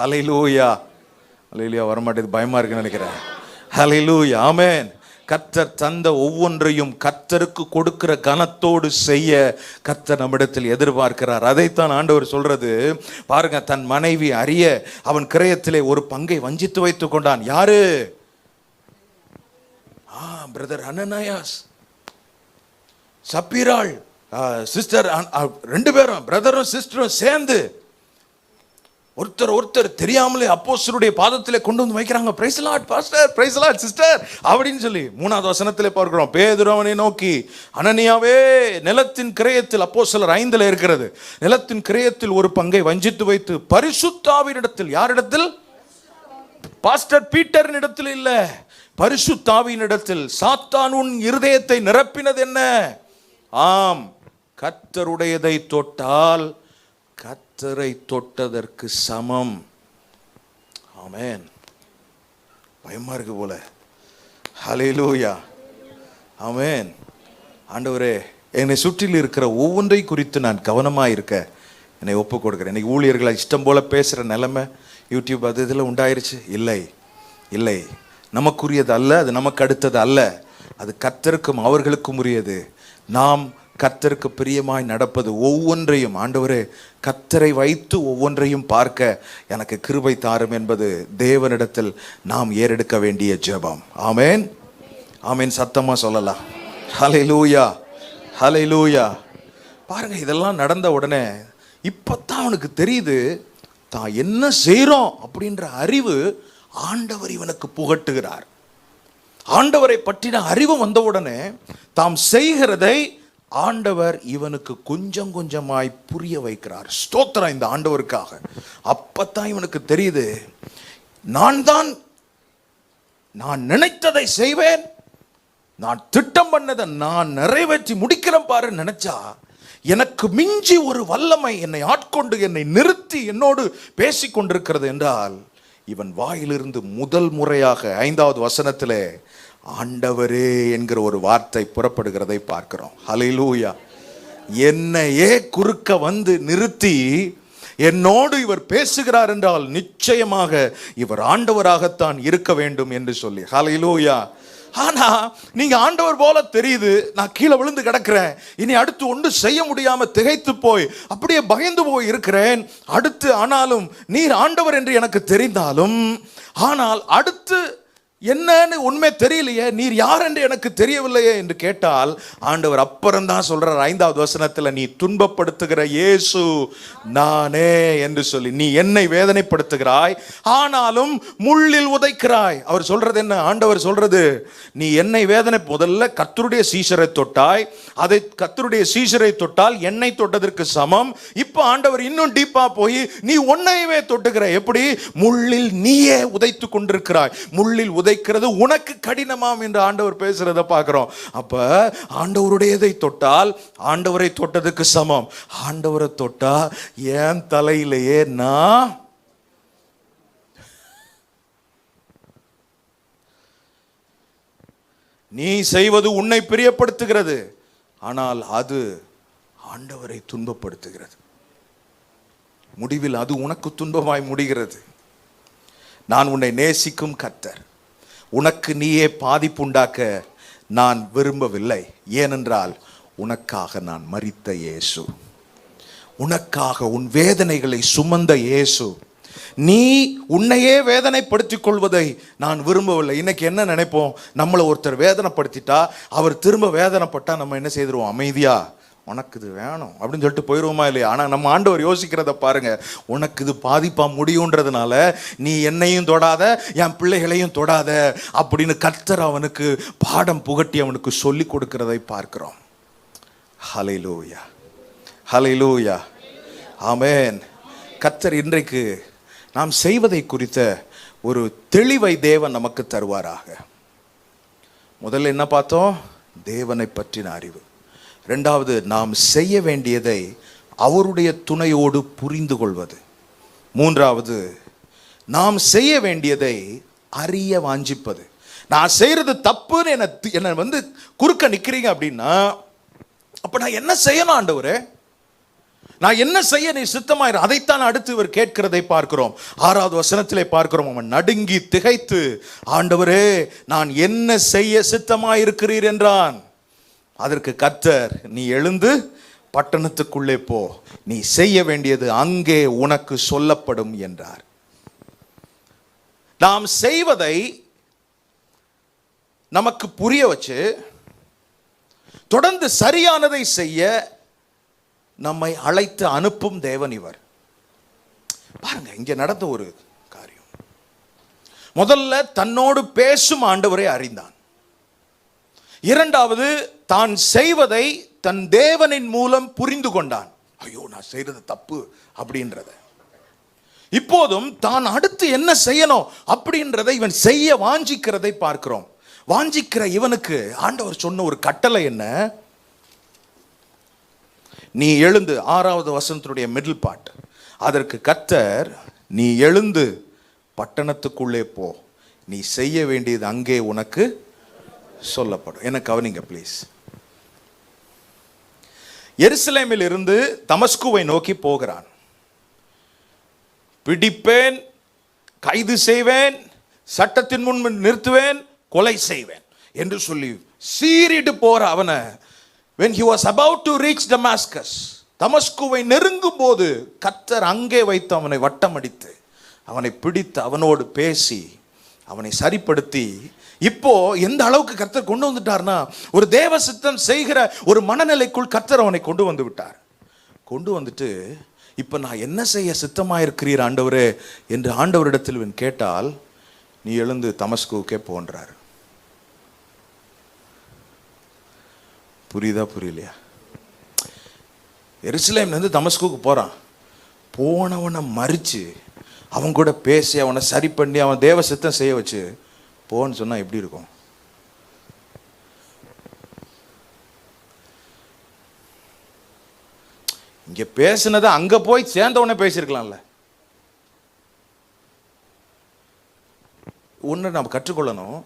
ஹல்லேலூயா. ஹல்லேலூயா வரமாட்டேது, பயமா இருக்குன்னு நினைக்கிறேன். ஹல்லேலூயா. ஆமென். கர்த்தர் தந்த ஒவ்வொன்றையும் கர்த்தருக்கு கொடுக்கிற கனத்தோடு செய்ய கர்த்தர் நம்மிடத்தில் எதிர்பார்க்கிறார். அதைத்தான் ஆண்டவர் சொல்றது. பாருங்க, தன் மனைவி அறிய அவன் கிரயத்திலே ஒரு பங்கை வஞ்சித்து வைத்துக் கொண்டான். யாரு? பிரதர் அனனியாஸ், சப்பீராள் சிஸ்டர், ரெண்டு பேரும் பிரதரும் சிஸ்டரும் சேர்ந்து ஒருத்தர் தெரியாமலே அப்போஸ்தலருடைய பாதத்திலே கொண்டு வந்து வைக்கிறாங்க. Praise Lord pastor, praise Lord sister அப்படின்னு சொல்லி 3வது வசனத்திலே பார்க்கிறோம். பேதுரு அவனை நோக்கி, அனனியாவே, நிலத்தின் கிரயத்தில், அப்போஸ்தலர் 5 இருக்கிறது, நிலத்தின் கிரயத்தில் ஒரு பங்கை வஞ்சித்து வைத்து பரிசுத்த ஆவியினிடத்தில், யாரிடத்தில்? பாஸ்டர் பீட்டரின் இடத்தில் இல்ல, பரிசுத்த ஆவியினிடத்தில். சாத்தான் உன் இருதயத்தை நிரப்பினது என்ன? ஆம், கர்த்தருடையதை தொட்டால் கர்த்தரை தொட்டதற்கு சமம். ஆமென். பயமா இருக்கு போல. ஹல்லேலூயா. ஆமென். ஆண்டவரே, என்னை சுற்றில் இருக்கிற ஒவ்வொன்றை குறித்து நான் கவனமாக இருக்க என்னை ஒப்பு கொடுக்குறேன். இன்னைக்கு ஊழியர்களை இஷ்டம் போல பேசுகிற நிலைமை யூடியூப் அது இதில் உண்டாயிருச்சு. இல்லை இல்லை, நமக்குரியது அல்ல, அது நமக்கு அடுத்தது அல்ல, அது கர்த்தருக்கும் அவர்களுக்கும் உரியது. நாம் கர்த்தருக்கு பிரியமாய் நடப்பது ஒவ்வொன்றையும், ஆண்டவரே கர்த்தரை வைத்து ஒவ்வொன்றையும் பார்க்க எனக்கு கிருபை தாரும் என்பது தேவனிடத்தில் நாம் ஏறெடுக்க வேண்டிய ஜெபம். ஆமென். ஆமென். சத்தமா சொல்லலாம். ஹல்லேலூயா. ஹல்லேலூயா. பாருங்க, இதெல்லாம் நடந்த உடனே இப்பத்தான் அவனுக்கு தெரியுது தான் என்ன செய்றோம் அப்படின்ற அறிவு ஆண்டவர் இவனுக்கு புகட்டுகிறார். ஆண்டவரை பற்றின அறிவு வந்த உடனே தாம் செய்கிறதை ஆண்டவர் இவனுக்கு கொஞ்சம் கொஞ்சமாய் புரிய வைக்கிறார். ஸ்தோத்திரம் இந்த ஆண்டவருக்காக. அப்பத்தான் இவனுக்கு தெரியுது, நான் நினைத்ததை செய்வேன், நான் திட்டம் பண்ணதை நான் நிறைவேற்றி முடிக்கிறேன் பாரு நினைச்சா எனக்கு மிஞ்சி ஒரு வல்லமை என்னை ஆட்கொண்டு என்னை நிறுத்தி என்னோடு பேசி கொண்டிருக்கிறது என்றால், இவன் வாயிலிருந்து முதல் முறையாக 5வது வசனத்திலே ஆண்டவரே என்கிற ஒரு வார்த்தை புறப்படுகிறதை பார்க்கிறோம். ஹல்லேலூயா. என்னையே குறுக்க வந்து நிறுத்தி என்னோடு இவர் பேசுகிறார் என்றால் நிச்சயமாக இவர் ஆண்டவராகத்தான் இருக்க வேண்டும் என்று சொல்லி. ஹல்லேலூயா. ஆனா நீங்க ஆண்டவர் போல தெரியுது, நான் கீழே விழுந்து கிடக்கிறேன், இனி அடுத்து ஒன்று செய்ய முடியாம திகைத்து போய் அப்படியே பயந்து போய் இருக்கிறேன். அடுத்து ஆனாலும் நீர் ஆண்டவர் என்று எனக்கு தெரிந்தாலும், ஆனால் அடுத்து என்னன்னு உண்மை தெரியலையே, நீர் யார் என்று எனக்கு தெரியவில்லையே என்று கேட்டால் ஆண்டவர் அப்புறம்தான் சொல்றார் 5வது வசனத்தில், நீ துன்பப்படுத்துகிற இயேசு நானே என்று சொல்லி. நீ என்னை வேதனைப்படுத்துகிறாய், ஆனாலும் முள்ளில் உதைக்கிறாய். அவர் சொல்றது என்ன? ஆண்டவர் சொல்றது, நீ என்னை வேதனை, முதல்ல கர்த்தருடைய சீஷரை தொட்டாய், அதை கர்த்தருடைய சீஷரை தொட்டால் என்னை தொட்டதற்கு சமம். இப்போ ஆண்டவர் இன்னும் டீப்பா போய் நீ உன்னையவே தொட்டுகிற. எப்படி? முள்ளில் நீயே உதைத்து கொண்டிருக்கிறாய், முள்ளில் உதைக்கிறது உனக்கு கடினமாம் என்று ஆண்டவர் பேசுறத பார்க்கிறோம். அப்ப ஆண்டவருடையதை தொட்டால் ஆண்டவரை தொட்டதுக்கு சமம். ஆண்டவரை தொட்டா என் தலையிலேயே நான் நீ செய்வது உன்னை பிரியப்படுத்துகிறது, ஆனால் அது ஆண்டவரை துன்பப்படுத்துகிறது. முடிவில் அது உனக்கு துன்பமாய் முடிகிறது. நான் உன்னை நேசிக்கும் கர்த்தர், உனக்கு நீயே பாதிப்புண்டாக்க நான் விரும்பவில்லை. ஏனென்றால் உனக்காக நான் மரித்த இயேசு, உனக்காக உன் வேதனைகளை சுமந்த இயேசு, நீ உன்னையே வேதனைப்படுத்திக் கொள்வதை நான் விரும்பவில்லை. இன்னைக்கு என்ன நினைப்போம், நம்மளை ஒருத்தர் வேதனைப்படுத்திட்டா, அவர் திரும்ப வேதனைப்பட்டா நம்ம என்ன செய்திருவோம், அமைதியா உனக்கு இது வேணும் அப்படின்னு சொல்லிட்டு போயிடுவோமா இல்லையா? ஆனால் நம்ம ஆண்டவர் யோசிக்கிறத பாருங்க, உனக்கு இது பாதிப்பா முடியுன்றதுனால நீ என்னையும் தொடாத, என் பிள்ளைகளையும் தொடாத அப்படின்னு கர்த்தர் அவனுக்கு பாடம் புகட்டி அவனுக்கு சொல்லி கொடுக்கிறதை பார்க்கிறோம். ஹல்லேலூயா, ஹல்லேலூயா, ஆமென். கர்த்தர் இன்றைக்கு நாம் செய்வதை குறித்த ஒரு தெளிவை தேவன் நமக்கு தருவாராக. முதல்ல என்ன பார்த்தோம், தேவனை பற்றின அறிவு. ரெண்டாவது, நாம் செய்ய வேண்டியதை அவருடைய துணையோடு புரிந்து கொள்வது. மூன்றாவது, நாம் செய்ய வேண்டியதை அறிய வாஞ்சிப்பது. நான் செய்யறது தப்புன்னு என்ன வந்து குறுக்க நிக்கிறீங்க அப்படின்னா, அப்ப நான் என்ன செய்யணும் ஆண்டவரே, நான் என்ன செய்ய நீ சித்தமாயிரு, அதைத்தான் அடுத்து இவர் கேட்கிறதை பார்க்கிறோம். 6வது வசனத்திலே பார்க்கிறோம், அவன் நடுங்கி திகைத்து, ஆண்டவரே நான் என்ன செய்ய சித்தமாயிருக்கிறீர் என்றான். அதற்கு கர்த்தர், நீ எழுந்து பட்டணத்துக்குள்ளே போ, நீ செய்ய வேண்டியது அங்கே உனக்கு சொல்லப்படும் என்றார். நாம் செய்வதை நமக்கு புரிய வச்சு தொடர்ந்து சரியானதை செய்ய நம்மை அழைத்து அனுப்பும் தேவன் இவர். பாருங்க, இங்க நடந்த ஒரு காரியம். முதல்ல தன்னோடு பேசும் ஆண்டவரை அறிந்தான். இரண்டாவது, தான் செய்வதை தன் தேவனின் மூலம் புரிந்து கொண்டான். ஐயோ நான் செய்யறது தப்பு அப்படின்றத. இப்போதும் தான் அடுத்து என்ன செய்யணும் அப்படின்றதை இவன் செய்ய வாஞ்சிக்கிறதை பார்க்கிறோம். வாஞ்சிக்கிற இவனுக்கு ஆண்டவர் சொன்ன ஒரு கட்டளை என்ன, நீ எழுந்து, 6வது வசனத்தினுடைய மிடில் பார்ட். அதற்கு கர்த்தர், நீ எழுந்து பட்டணத்துக்குள்ளே போ, நீ செய்ய வேண்டியது அங்கே உனக்கு சொல்லப்படும். என்ன கவனிங்க ப்ளீஸ். எருசலேமில் இருந்து தமஸ்குவை நோக்கி போகிறான். பிடிப்பேன், கைது செய்வேன், சட்டத்தின் முன் நிறுத்துவேன், கொலை செய்வேன் என்று சொல்லி சீறிட்டு போற அவனை, when he was about to reach Damascus, தமஸ்குவை நெருங்கும் போது கர்த்தர் அங்கே வைத்து அவனை வட்டமடித்து அவனை பிடித்து அவனோடு பேசி அவனை சரிப்படுத்தி, இப்போ எந்த அளவுக்கு கர்த்தர் கொண்டு வந்துட்டார்னா, ஒரு தேவ சித்தம் செய்கிற ஒரு மனநிலைக்குள் கர்த்தர் அவனை கொண்டு வந்து விட்டார். கொண்டு வந்துட்டு, இப்ப நான் என்ன செய்ய சித்தமாயிருக்கிறீர் ஆண்டவரே என்று ஆண்டவரிடத்தில் இவன் கேட்டால், நீ எழுந்து தமஸ்குவுக்கே போன்றார். புரியுதா புரியலையா? எருசலேம்ல இருந்து தமஸ்குக்கு போறான். போனவனை மறிச்சு அவன் கூட பேசி அவனை சரி பண்ணி அவன் தேவ சித்தம் செய்ய வச்சு போன்னு சொன்னா எப்படி இருக்கும்? இங்க பேசினதை அங்க போய் சேர்ந்தவனே பேசியிருக்கலாம்ல. ஒன்று நாம் கற்றுக்கொள்ளணும்,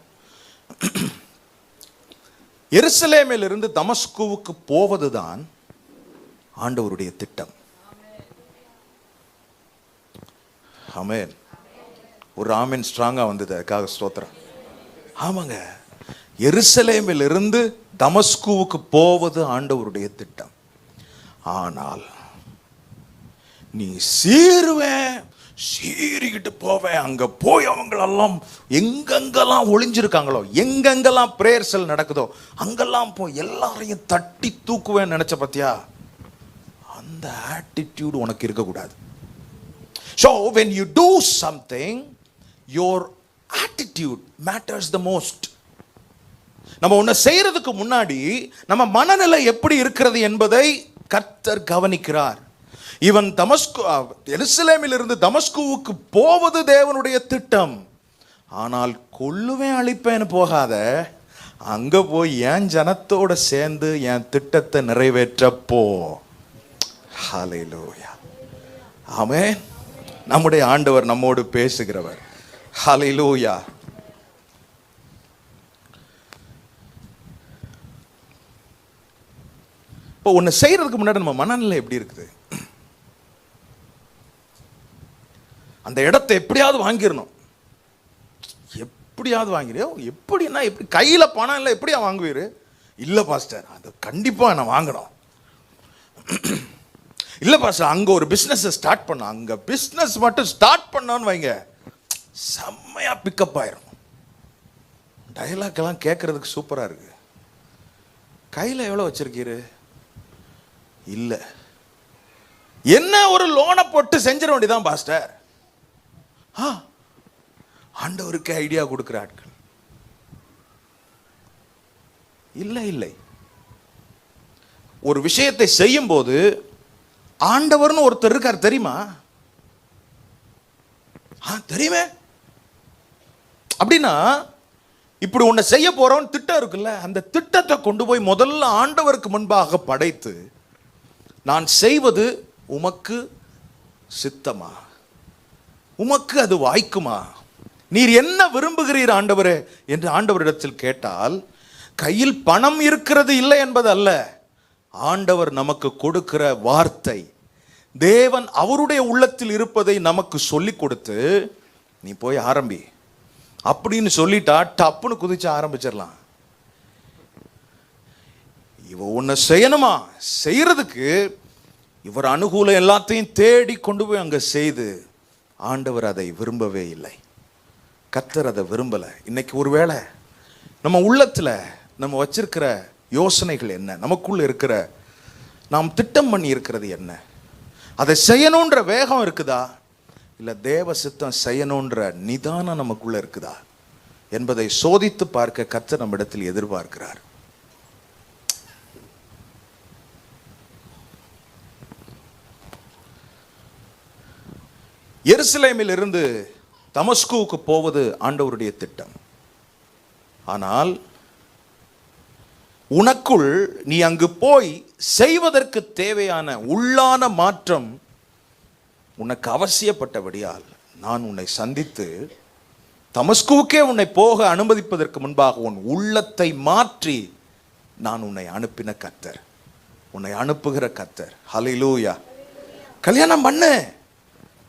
எருசலேமில் இருந்து தமஸ்குவுக்கு போவதுதான் ஆண்டவருடைய திட்டம். ஆமென். ஒரு ஆமென் ஸ்ட்ராங்கா வந்தது, அதுக்காக ஸ்தோத்திரம். ஆமாங்க, எருசலேமில் இருந்து தமஸ்குவுக்கு போவது ஆண்டவருடைய திட்டம். ஆனால் நீ சீறிக்கிட்டு போவேன், அங்க போய் அவங்களெல்லாம் எங்கெங்கெல்லாம் ஒளிஞ்சிருக்காங்களோ, எங்கெங்கெல்லாம் பிரேயர் செல் நடக்குதோ அங்கெல்லாம் போய் எல்லாரையும் தட்டி தூக்குவேன் நினைச்ச பத்தியா? அந்த ஆட்டிடியூட் உனக்கு இருக்கக்கூடாது. So when you do something, your attitude matters the most. நம்ம ஒன்ன செய்யறதுக்கு முன்னாடி நம்ம மனநிலை எப்படி இருக்கிறது என்பதை கர்த்தர் கவனிக்கிறார். இவன் எருசலேமில் இருந்து தமஸ்குவுக்கு போவது தேவனுடைய திட்டம். ஆனால் கொல்லுவேன் அழிப்பேன்னு போகாத, அங்க போய் என் ஜனத்தோட சேர்ந்து என் திட்டத்தை நிறைவேற்றப்போ. ஹல்லேலூயா, ஆமென். நம்முடைய ஆண்டவர் நம்மோடு பேசுகிறவர். ஹல்லேலூயா. இப்போ ஒன்று செய்யறதுக்கு முன்னாடி நம்ம மனநிலை எப்படி இருக்குது? அந்த இடத்தை எப்படியாவது வாங்கிடணும். எப்படியாவது வாங்கிடு. எப்படின்னா எப்படி? கையில பணம் இல்லை, எப்படியா வாங்குவீரு? இல்லை பாஸ்டர், அது கண்டிப்பா நான் வாங்கணும். இல்லை பாஸ்டர் அங்கே ஒரு பிஸ்னஸை ஸ்டார்ட் பண்ண, அங்கே பிஸ்னஸ் மட்டும் ஸ்டார்ட் பண்ணோன்னு வைங்க செம்மையா பிக்கப் ஆயிரும். டைலாக்லாம் கேட்கறதுக்கு சூப்பராக இருக்கு. கையில் எவ்வளோ வச்சிருக்கீரு? இல்லை. என்ன ஒரு லோனை போட்டு செஞ்சிட வேண்டியதான் பாஸ்டர். ஆண்டவருக்கு ஐடியா கொடுக்குற ஆட்கள் இல்லை. இல்லை, ஒரு விஷயத்தை செய்யும் போது ஆண்டவர்னு ஒருத்தர் இருக்கார் தெரியுமா? தெரியுமே. அப்படின்னா இப்படி ஒன்ன செய்ய போறோம் திட்டம் இருக்குல்ல, அந்த திட்டத்தை கொண்டு போய் முதல்ல ஆண்டவருக்கு முன்பாக படைத்து, நான் செய்வது உமக்கு சித்தமா, உமக்கு அது வாய்க்குமா, நீர் என்ன விரும்புகிறீர் ஆண்டவரே என்று ஆண்டவரிடத்தில் கேட்டால், கையில் பணம் இருக்கிறது இல்லை என்பது அல்ல, ஆண்டவர் நமக்கு கொடுக்கிற வார்த்தை, தேவன் அவருடைய உள்ளத்தில் இருப்பதை நமக்கு சொல்லி கொடுத்து, நீ போய் ஆரம்பி அப்படின்னு சொல்லிட்டா டப்புன்னு குதிச்சு ஆரம்பிச்சிடலாம். இவ உன்னை செய்யணுமா, செய்யறதுக்கு இவர் அனுகூலம் எல்லாத்தையும் தேடி கொண்டு போய் அங்க செய்து, ஆண்டவர் அதை விரும்பவே இல்லை. கர்த்தர் அதை விரும்பல. இன்னைக்கு ஒருவேளை நம்ம உள்ளத்துல நம்ம வச்சிருக்கிற யோசனைகள் என்ன, நமக்குள்ள இருக்கிற நாம் திட்டம் பண்ணி இருக்கிறது என்ன, அதை செய்யணுன்ற வேகம் இருக்குதா, இல்லை தேவ சித்தம் செய்யணுன்ற நிதானம் நமக்குள்ள இருக்குதா என்பதை சோதித்து பார்க்க கர்த்தர் நம்மிடத்தில் எதிர்பார்க்கிறார். எருசலேமில் இருந்து தமஸ்குவுக்கு போவது ஆண்டவருடைய திட்டம். ஆனால் உனக்குள் நீ அங்கு போய் செய்வதற்கு தேவையான உள்ளான மாற்றம் உனக்கு அவசியப்பட்டபடியால் நான் உன்னை சந்தித்து தமஸ்குவுக்கே உன்னை போக அனுமதிப்பதற்கு முன்பாக உன் உள்ளத்தை மாற்றி நான் உன்னை அனுப்பின கர்த்தர், உன்னை அனுப்புகிற கர்த்தர். ஹல்லேலூயா. கல்யாணம் பண்ணு,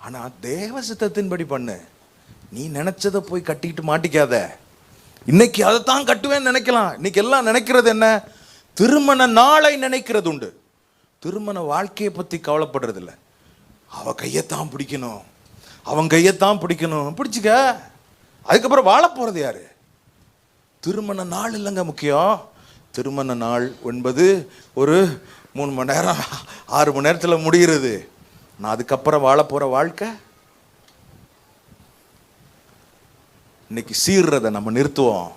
ஆனா தேவ சித்தத்தின்படி பண்ணு. நீ நினைச்சதை போய் கட்டிட்டு மாட்டிக்காத. இன்னைக்கு அதைத்தான் கட்டுவேன்னு நினைக்கலாம். இன்னைக்கு எல்லாம் நினைக்கிறது என்ன, திருமண நாளை நினைக்கிறது உண்டு, திருமண வாழ்க்கையை பத்தி கவலைப்படுறது இல்லை. அவ கையத்தான் பிடிக்கணும், அவன் கையத்தான் பிடிக்கணும், பிடிச்சிக்க. அதுக்கப்புறம் வாழ போறது யாரு? திருமண நாள் இல்லைங்க முக்கியம். திருமண நாள் என்பது ஒரு 3 மணி நேரம் 6 மணி நேரத்தில் முடிகிறது. நான் அதுக்கப்புறம் வாழ போற வாழ்க்கை இன்னைக்கு சீர்றதை நம்ம நிறுத்துவோம்.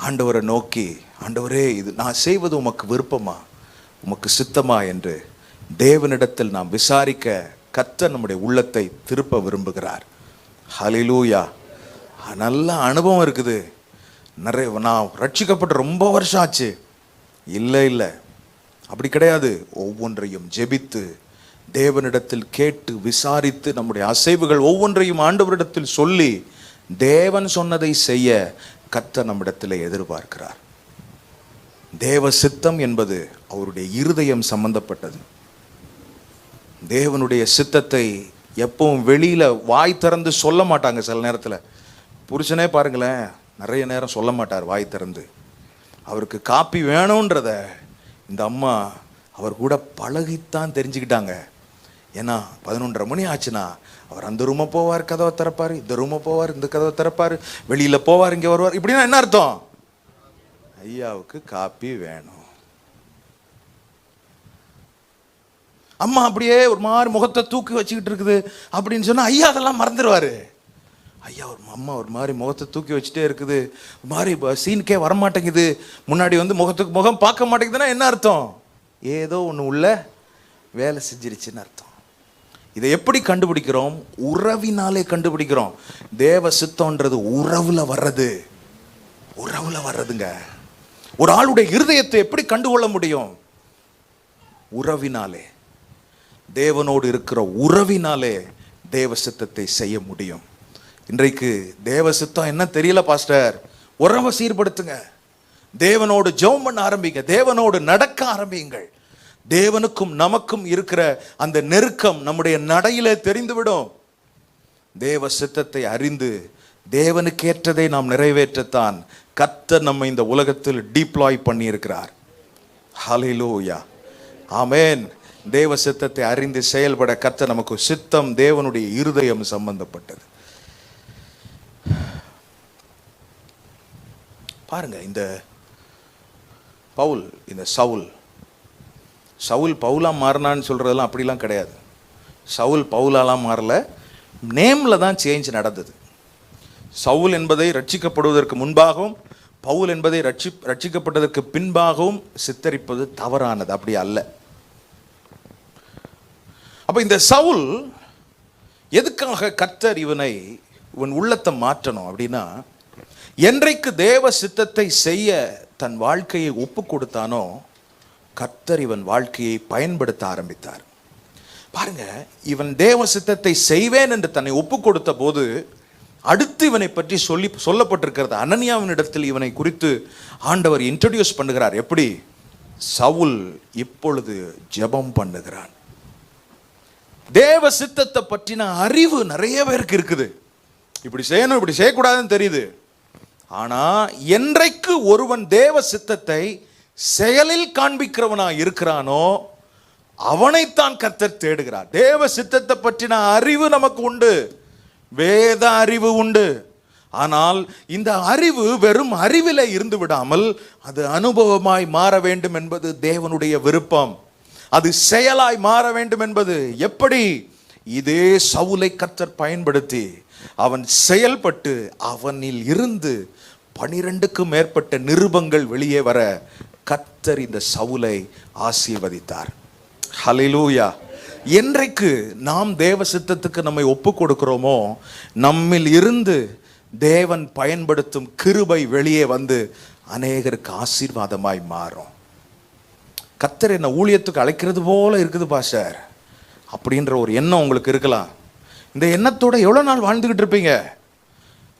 ஆண்டவரை நோக்கி, ஆண்டவரே இது நான் செய்வது உமக்கு விருப்பமா, உமக்கு சித்தமா என்று தேவனிடத்தில் நாம் விசாரிக்க கர்த்தர் நம்முடைய உள்ளத்தை திருப்ப விரும்புகிறார். ஹல்லேலூயா. நல்ல அனுபவம் இருக்குது, நிறைய நான் ரட்சிக்கப்பட்டு ரொம்ப வருஷம் ஆச்சு. இல்லை இல்லை, அப்படி கிடையாது. ஒவ்வொன்றையும் ஜெபித்து தேவனிடத்தில் கேட்டு விசாரித்து நம்முடைய அசைவுகள் ஒவ்வொன்றையும் ஆண்டவரிடத்தில் சொல்லி தேவன் சொன்னதை செய்ய கர்த்தர் நம்மிடத்தில் எதிர்பார்க்கிறார். தேவ சித்தம் என்பது அவருடைய இருதயம் சம்பந்தப்பட்டது. தேவனுடைய சித்தத்தை எப்பவும் வெளியில வாய் திறந்து சொல்ல மாட்டாங்க. சில நேரத்தில் புருஷனே பாருங்களேன், நிறைய நேரம் சொல்ல மாட்டார் வாய் திறந்து. அவருக்கு காப்பி வேணும்ன்றத இந்த அம்மா அவர் கூட பழகித்தான் தெரிஞ்சுக்கிட்டாங்க. ஏன்னா 11:30 மணி ஆச்சுன்னா அவர் அந்த ரூமை போவார், கதவை திறப்பார், இந்த ரூமை போவார், இந்த கதவை திறப்பார், வெளியில போவார், இங்கே வருவார். இப்படின்னா என்ன அர்த்தம்? ஐயாவுக்கு காப்பி வேணும். அம்மா அப்படியே ஒரு மாதிரி முகத்தை தூக்கி வச்சுக்கிட்டு இருக்குது அப்படின்னு சொன்னா ஐயா அதெல்லாம் மறந்துடுவாரு. ஐயா அம்மா ஒரு மாதிரி முகத்தை தூக்கி வச்சுட்டே இருக்குது, ஒரு மாதிரி சீனுக்கே வரமாட்டேங்குது, முன்னாடி வந்து முகத்துக்கு முகம் பார்க்க மாட்டேங்குதுன்னா என்ன அர்த்தம்? ஏதோ ஒன்று உள்ள வேலை செஞ்சிருச்சுன்னு அர்த்தம். இதை எப்படி கண்டுபிடிக்கிறோம்? உறவினாலே கண்டுபிடிக்கிறோம். தேவ சித்தம்ன்றது உறவுல வர்றது, உறவுல வர்றதுங்க. ஒரு ஆளுடைய இருதயத்தை எப்படி கண்டுகொள்ள முடியும்? உறவினாலே, தேவனோடு இருக்கிற உறவினாலே தேவ சித்தத்தை செய்ய முடியும். இன்றைக்கு தேவ சித்தம் என்ன தெரியல பாஸ்டர், உறவை சீர்படுத்துங்க, தேவனோடு ஜெபம் பண்ண ஆரம்பிங்க, தேவனோடு நடக்க ஆரம்பியுங்கள். தேவனுக்கும் நமக்கும் இருக்கிற அந்த நெருக்கம் நம்முடைய நடையிலே தெரிந்துவிடும். தேவ சித்தத்தை அறிந்து தேவனுக்கேற்றதை நாம் நிறைவேற்றத்தான் கர்த்தர் நம்ம இந்த உலகத்தில் டிப்ளாய் பண்ணி இருக்கிறார். ஹல்லேலூயா, ஆமென். தேவ சித்தத்தை அறிந்து செயல்பட கர்த்தர் நமக்கு சித்தம், தேவனுடைய இருதயம் சம்பந்தப்பட்டது. பாருங்க, இந்த பவுல், இந்த சவுல் பவுலா மாறினான்னு சொல்றதெல்லாம் அப்படிலாம் கிடையாது. சவுல் பவுலாலாம் மாறல, நேம்ல தான் சேஞ்ச் நடந்தது. சவுல் என்பதை ரட்சிக்கப்படுவதற்கு முன்பாகவும் பவுல் என்பதை ரட்சிக்கப்பட்டதற்கு பின்பாகவும் சித்தரிப்பது தவறானது, அப்படி அல்ல. அப்ப இந்த சவுல் எதுக்காக கர்த்தர் இவன் உள்ளத்தை மாற்றணும் அப்படின்னா, என்றைக்கு தேவ சித்தத்தை செய்ய தன் வாழ்க்கையை ஒப்பு கொடுத்தானோ கர்த்தர் இவன் வாழ்க்கையை பயன்படுத்த ஆரம்பித்தார். பாருங்க, இவன் தேவ சித்தத்தை செய்வேன் என்று தன்னை ஒப்பு கொடுத்த போது அடுத்து இவனை பற்றி சொல்லப்பட்டிருக்கிறது. அனனியாவினிடத்தில் இவனை குறித்து ஆண்டவர் இன்ட்ரோடியூஸ் பண்ணுகிறார். எப்படி? சவுல் இப்பொழுது ஜெபம் பண்ணுகிறான். தேவ சித்தத்தை பற்றின அறிவு நிறைய பேருக்கு இருக்குது. இப்படி செய்யணும், இப்படி செய்யக்கூடாதுன்னு தெரியுது. ஆனா என்றைக்கு ஒருவன் தேவ சித்தத்தை செயலில் காண்பிக்கிறவனா இருக்கிறானோ அவனைத்தான் கர்த்தர் தேடுகிறார். தேவ சித்தத்தை பற்றின அறிவு நமக்கு உண்டு, வேத அறிவு உண்டு. ஆனால் இந்த அறிவு வெறும் அறிவிலே இருந்து விடாமல் அது அனுபவமாய் மாற வேண்டும் என்பது தேவனுடைய விருப்பம். அது செயலாய் மாற வேண்டும் என்பது எப்படி? இதே சவுலை கர்த்தர் பயன்படுத்தி அவன் செயல்பட்டு அவனில் இருந்து 12க்கும் மேற்பட்ட நிருபங்கள் வெளியே வர கர்த்தர் இந்த சவுலை ஆசீர்வதித்தார். ஹல்லேலூயா. என்றைக்கு நாம் தேவ சித்தத்துக்கு நம்மை ஒப்பு கொடுக்கிறோமோ நம்மில் இருந்து தேவன் பயன்படுத்தும் கிருபை வெளியே வந்து அநேகருக்கு ஆசீர்வாதமாய் மாறும். கர்த்தர் என்ன ஊழியத்துக்கு அழைக்கிறது போல இருக்குது பாஸ்டர் அப்படின்ற ஒரு எண்ணம் உங்களுக்கு இருக்கலாம். இந்த எண்ணத்தோட எவ்வளவு நாள் வாழ்ந்துகிட்டு இருப்பீங்க?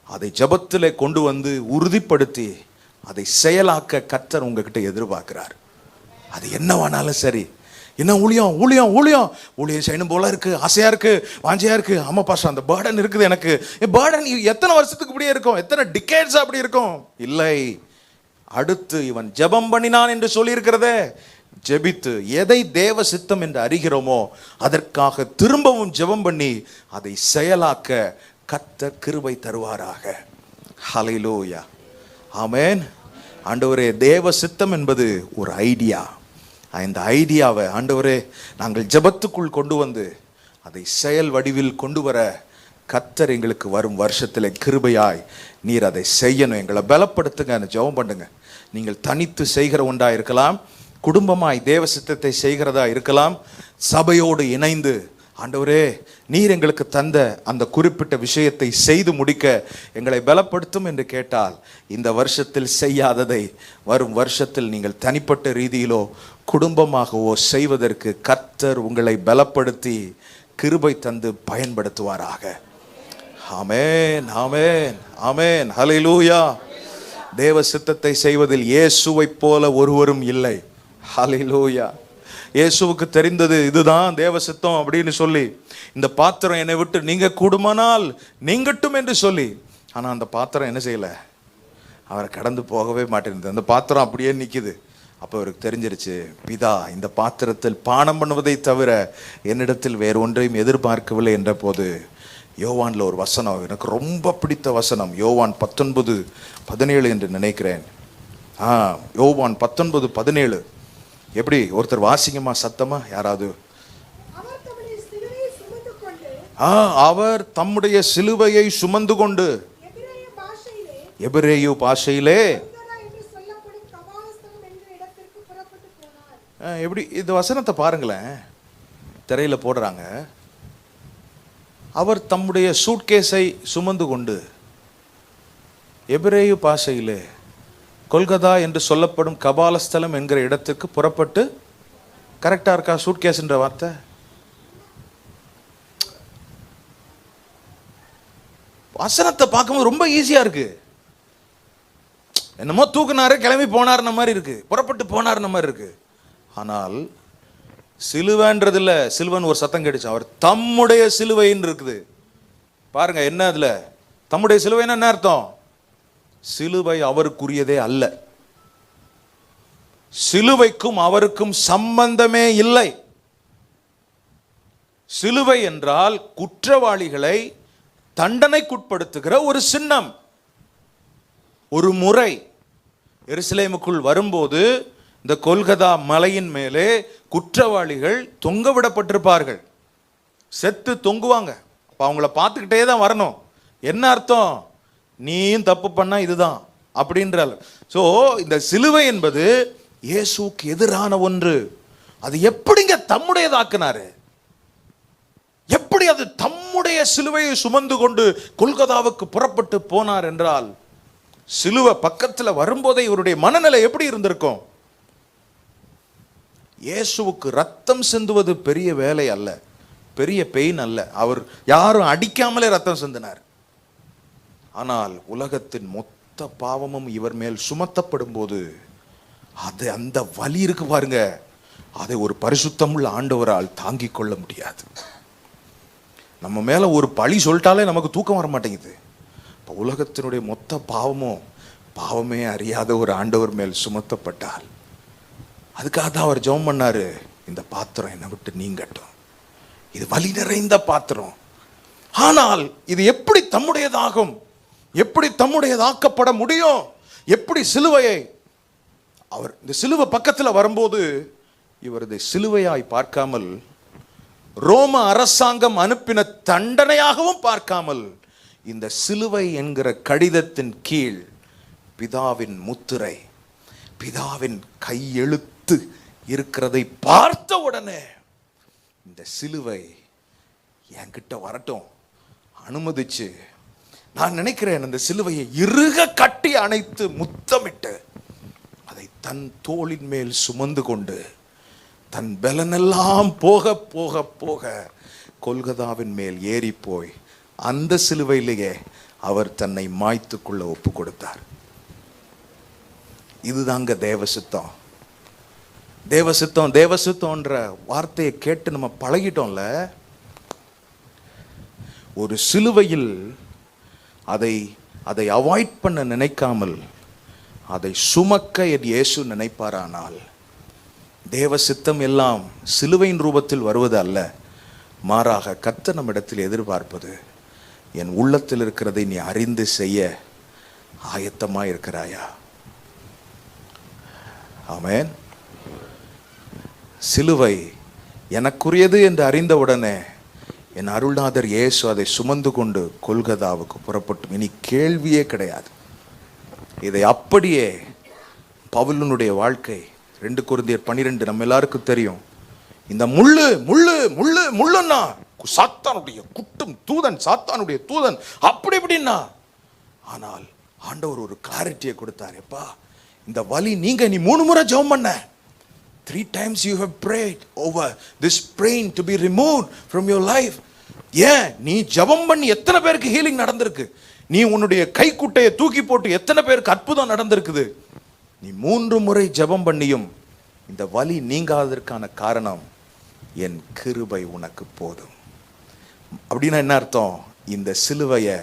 அதை ஜெபத்திலே கொண்டு வந்து உறுதிப்படுத்தி அதை செயலாக்க கர்த்தர் உங்ககிட்ட எதிர்பார்க்கிறார். அது என்னவானாலும் சரி. என்ன ஊழியம் ஊழியம் ஊழியம் ஊழியம் செய்யணும் போல இருக்கு, ஆசையா இருக்கு, வாஞ்சையா இருக்கு. ஆமா பாஸ்டர், அந்த பேர்டன் இருக்குது எனக்கு. பேர்டன் எத்தனை வருஷத்துக்கு இப்படியே இருக்கும்? எத்தனை டிகேட்ஸ் அப்படி இருக்கும்? இல்லை, அடுத்து இவன் ஜெபம் பண்ணினான் என்று சொல்லி இருக்கிறதே. ஜெபித்து எதை தேவ சித்தம் என்று அறிகிறோமோ அதற்காக திரும்பவும் ஜெபம் பண்ணி அதை செயலாக்க கர்த்தர் கிருபை தருவாராக. ஹல்லேலூயா, ஆமென். ஆண்டவரே, தேவ சித்தம் என்பது ஒரு ஐடியா. இந்த ஐடியாவை ஆண்டவரே நாங்கள் ஜெபத்துக்குள் கொண்டு வந்து அதை செயல் வடிவில் கொண்டு வர கர்த்தர் எங்களுக்கு வரும் வருஷத்தில் கிருபையாய் நீர் அதை செய்யணும். எங்களை பலப்படுத்துங்க, ஜெபம் பண்ணுங்க. நீங்கள் தனித்து செய்கிற ஒன்றா இருக்கலாம், குடும்பமாய் தேவ சித்தத்தை செய்கிறதா இருக்கலாம், சபையோடு இணைந்து ஆண்டவரே நீர் எங்களுக்கு தந்த அந்த குறிப்பிட்ட விஷயத்தை செய்து முடிக்க எங்களை பலப்படுத்தும் என்று கேட்டால், இந்த வருஷத்தில் செய்யாததை வரும் வருஷத்தில் நீங்கள் தனிப்பட்ட ரீதியிலோ குடும்பமாகவோ செய்வதற்கு கர்த்தர் உங்களை பலப்படுத்தி கிருபை தந்து பயன்படுத்துவாராக. ஆமென், ஆமென், ஆமென். ஹல்லேலூயா. தேவ சித்தத்தை செய்வதில் இயேசுவை போல ஒருவரும் இல்லை. ஹல்லேலூயா. இயேசுவுக்கு தெரிந்தது இதுதான் தேவ சித்தம் அப்படின்னு சொல்லி, இந்த பாத்திரம் என்னை விட்டு நீங்க கூடுமானால் நீங்கட்டும் என்று சொல்லி. ஆனா அந்த பாத்திரம் என்ன செய்யல? அவரை கடந்து போகவே மாட்டேங்குது. அந்த பாத்திரம் அப்படியே நிக்குது. அப்போ அவருக்கு தெரிஞ்சிருச்சு, பிதா இந்த பாத்திரத்தில் பானம் பண்ணுவதை தவிர என்னிடத்தில் வேறு ஒன்றையும் எதிர்பார்க்கவில்லை என்ற போது யோவான்ல ஒரு வசனம் எனக்கு ரொம்ப பிடித்த வசனம், யோவான் 19:17 என்று நினைக்கிறேன். யோவான் 19:17. எப்படி? ஒருத்தர் வாசிங்கம்மா சத்தமா யாராவது. அவர் தம்முடைய சிலுவையை சுமந்து கொண்டு, எபிரேய பாஷையிலே எப்படி? இந்த வசனத்தை பாருங்களேன், திரையில போடுறாங்க. அவர் தம்முடைய சூட்கேஸை சுமந்து கொண்டு எபிரேய பாஷையிலே கொல்கதா என்று சொல்லப்படும் கபாலஸ்தலம் என்கிற இடத்திற்கு புறப்பட்டு. கரெக்டா இருக்கா சூட்கேஸ் என்ற வார்த்தை? வசனத்தை பார்க்கும்போது ரொம்ப ஈஸியா இருக்கு. என்னமோ தூக்குனாரு கிளம்பி போனார்ன மாதிரி இருக்கு, புறப்பட்டு போனார்ன மாதிரி இருக்கு. ஆனால் சிலுவைன்றது இல்ல, சிலுவன் ஒரு சத்தம் கேட்டுச்சு. அவர் தம்முடைய சிலுவைன்னு இருக்குது பாருங்க. என்ன அதுல தம்முடைய சிலுவைன்னு என்ன அர்த்தம்? சிலுவை அவருக்குரியதே அல்ல, சிலுவைக்கும் அவருக்கும் சம்பந்தமே இல்லை. சிலுவை என்றால் குற்றவாளிகளை தண்டனைக்குட்படுத்துகிற ஒரு சின்னம். ஒரு முறை எருசலேமுக்குள் வரும்போது இந்த கொல்கதா மலையின் மேலே குற்றவாளிகள் தொங்க விடப்பட்டிருப்பார்கள். செத்து தொங்குவாங்க. அப்போ அவங்கள பார்த்துக்கிட்டே தான் வரணும். என்ன அர்த்தம்? நீயும் தப்பு பண்ணா இதுதான் அப்படின்றால். ஸோ இந்த சிலுவை என்பது இயேசுக்கு எதிரான ஒன்று. அது எப்படிங்க தம்முடையதாக்குனாரு? எப்படி அது தம்முடைய சிலுவையை சுமந்து கொண்டு கொல்கதாவுக்கு புறப்பட்டு போனார் என்றால், சிலுவை பக்கத்தில் வரும்போதே இவருடைய மனநிலை எப்படி இருந்திருக்கும்? இயேசுவுக்கு ரத்தம் சிந்துவது பெரிய வேலை அல்ல, பெரிய பெயின் அல்ல. அவர் யாரும் அடிக்காமலே ரத்தம் சிந்தினார். ஆனால் உலகத்தின் மொத்த பாவமும் இவர் மேல் சுமத்தப்படும் போது அது அந்த வலி இருக்கு பாருங்க, அதை ஒரு பரிசுத்தமுள்ள ஆண்டவரால் தாங்கிக் கொள்ள முடியாது. நம்ம மேல ஒரு பழி சொல்லிட்டாலே நமக்கு தூக்கம் வர மாட்டேங்குது. இப்போ உலகத்தினுடைய மொத்த பாவமும் பாவமே அறியாத ஒரு ஆண்டவர் மேல் சுமத்தப்பட்டால், அதுக்காக தான் அவர் ஜெபம் பண்ணாரு, இந்த பாத்திரம் என்னை விட்டு நீங்கட்டும், இது வலி நிறைந்த பாத்திரம். ஆனால் இது எப்படி தம்முடையதாகும்? எப்படி தம்முடையதாக்கப்பட முடியும்? எப்படி சிலுவையை அவர் இந்த சிலுவை பக்கத்தில் வரும்போது இவர் இதை சிலுவையாய் பார்க்காமல், ரோம அரசாங்கம் அனுப்பின தண்டனையாகவும் பார்க்காமல், இந்த சிலுவை என்கிற கடிதத்தின் கீழ் பிதாவின் முத்திரை, பிதாவின் கையெழுத்து இருக்கிறதை பார்த்த உடனே இந்த சிலுவை என்கிட்ட வரட்டும் அனுமதிச்சு, நான் நினைக்கிறேன் அந்த சிலுவையை இறுக கட்டி அணைத்து முத்தமிட்டு அதை தன் தோளின் மேல் சுமந்து கொண்டு தன் பலனெல்லாம் போக போக போக கொல்கதாவின் மேல் ஏறி போய் அந்த சிலுவையிலேயே அவர் தன்னை மாய்த்துக்குள்ள ஒப்பு கொடுத்தார். இதுதாங்க தேவசித்தம். தேவசித்தம் தேவசித்தம்ன்ற வார்த்தையை கேட்டு நம்ம பழகிட்டோம்ல. ஒரு சிலுவையில் அதை அவாய்ட் பண்ண நினைக்காமல் அதை சுமக்க இயேசு நினைப்பாரானால், தேவ சித்தம் எல்லாம் சிலுவையின் ரூபத்தில் வருவது அல்ல, மாறாக கர்த்தர் நம்மிடத்தில் எதிர்பார்ப்பது, என் உள்ளத்தில் இருக்கிறதை நீ அறிந்து செய்ய ஆயத்தமாக இருக்கிறாயா? ஆமென். சிலுவை எனக்குரியது என்று அறிந்தவுடனே என் அருள்நாதர் இயேசு அதை சுமந்து கொண்டு கொல்கதாவுக்கு புறப்பட்டு, இனி கேள்வியே கிடையாது. இதை அப்படியே பவுலுனுடைய வாழ்க்கை 2 கொரிந்தியர் 12 நம்ம எல்லாருக்கும் தெரியும். இந்த முள்ளு முள்ளு முள்ளு முள்ளுன்னா சாத்தானுடைய குட்டும் தூதன், சாத்தானுடைய தூதன் அப்படி இப்படின்னா, ஆனால் ஆண்டவர் ஒரு கிளாரிட்டியை கொடுத்தார். எப்பா, இந்த வலி நீங்க நீ 3 முறை ஜெபம் பண்ண, 3 times you have prayed over this pain to be removed from your life. ஏன் நீ ஜெபம் பண்ணி எத்தனை பேருக்கு ஹீலிங் நடந்திருக்கு? நீ உன்னுடைய கைக்குட்டையை தூக்கி போட்டு எத்தனை பேருக்கு அற்புதம் நடந்திருக்குது? நீ 3 முறை ஜெபம் பண்ணியும் இந்த வலி நீங்காததற்கான காரணம், என் கிருபை உனக்கு போதும். அப்படின்னா என்ன அர்த்தம்? இந்த சிலுவையை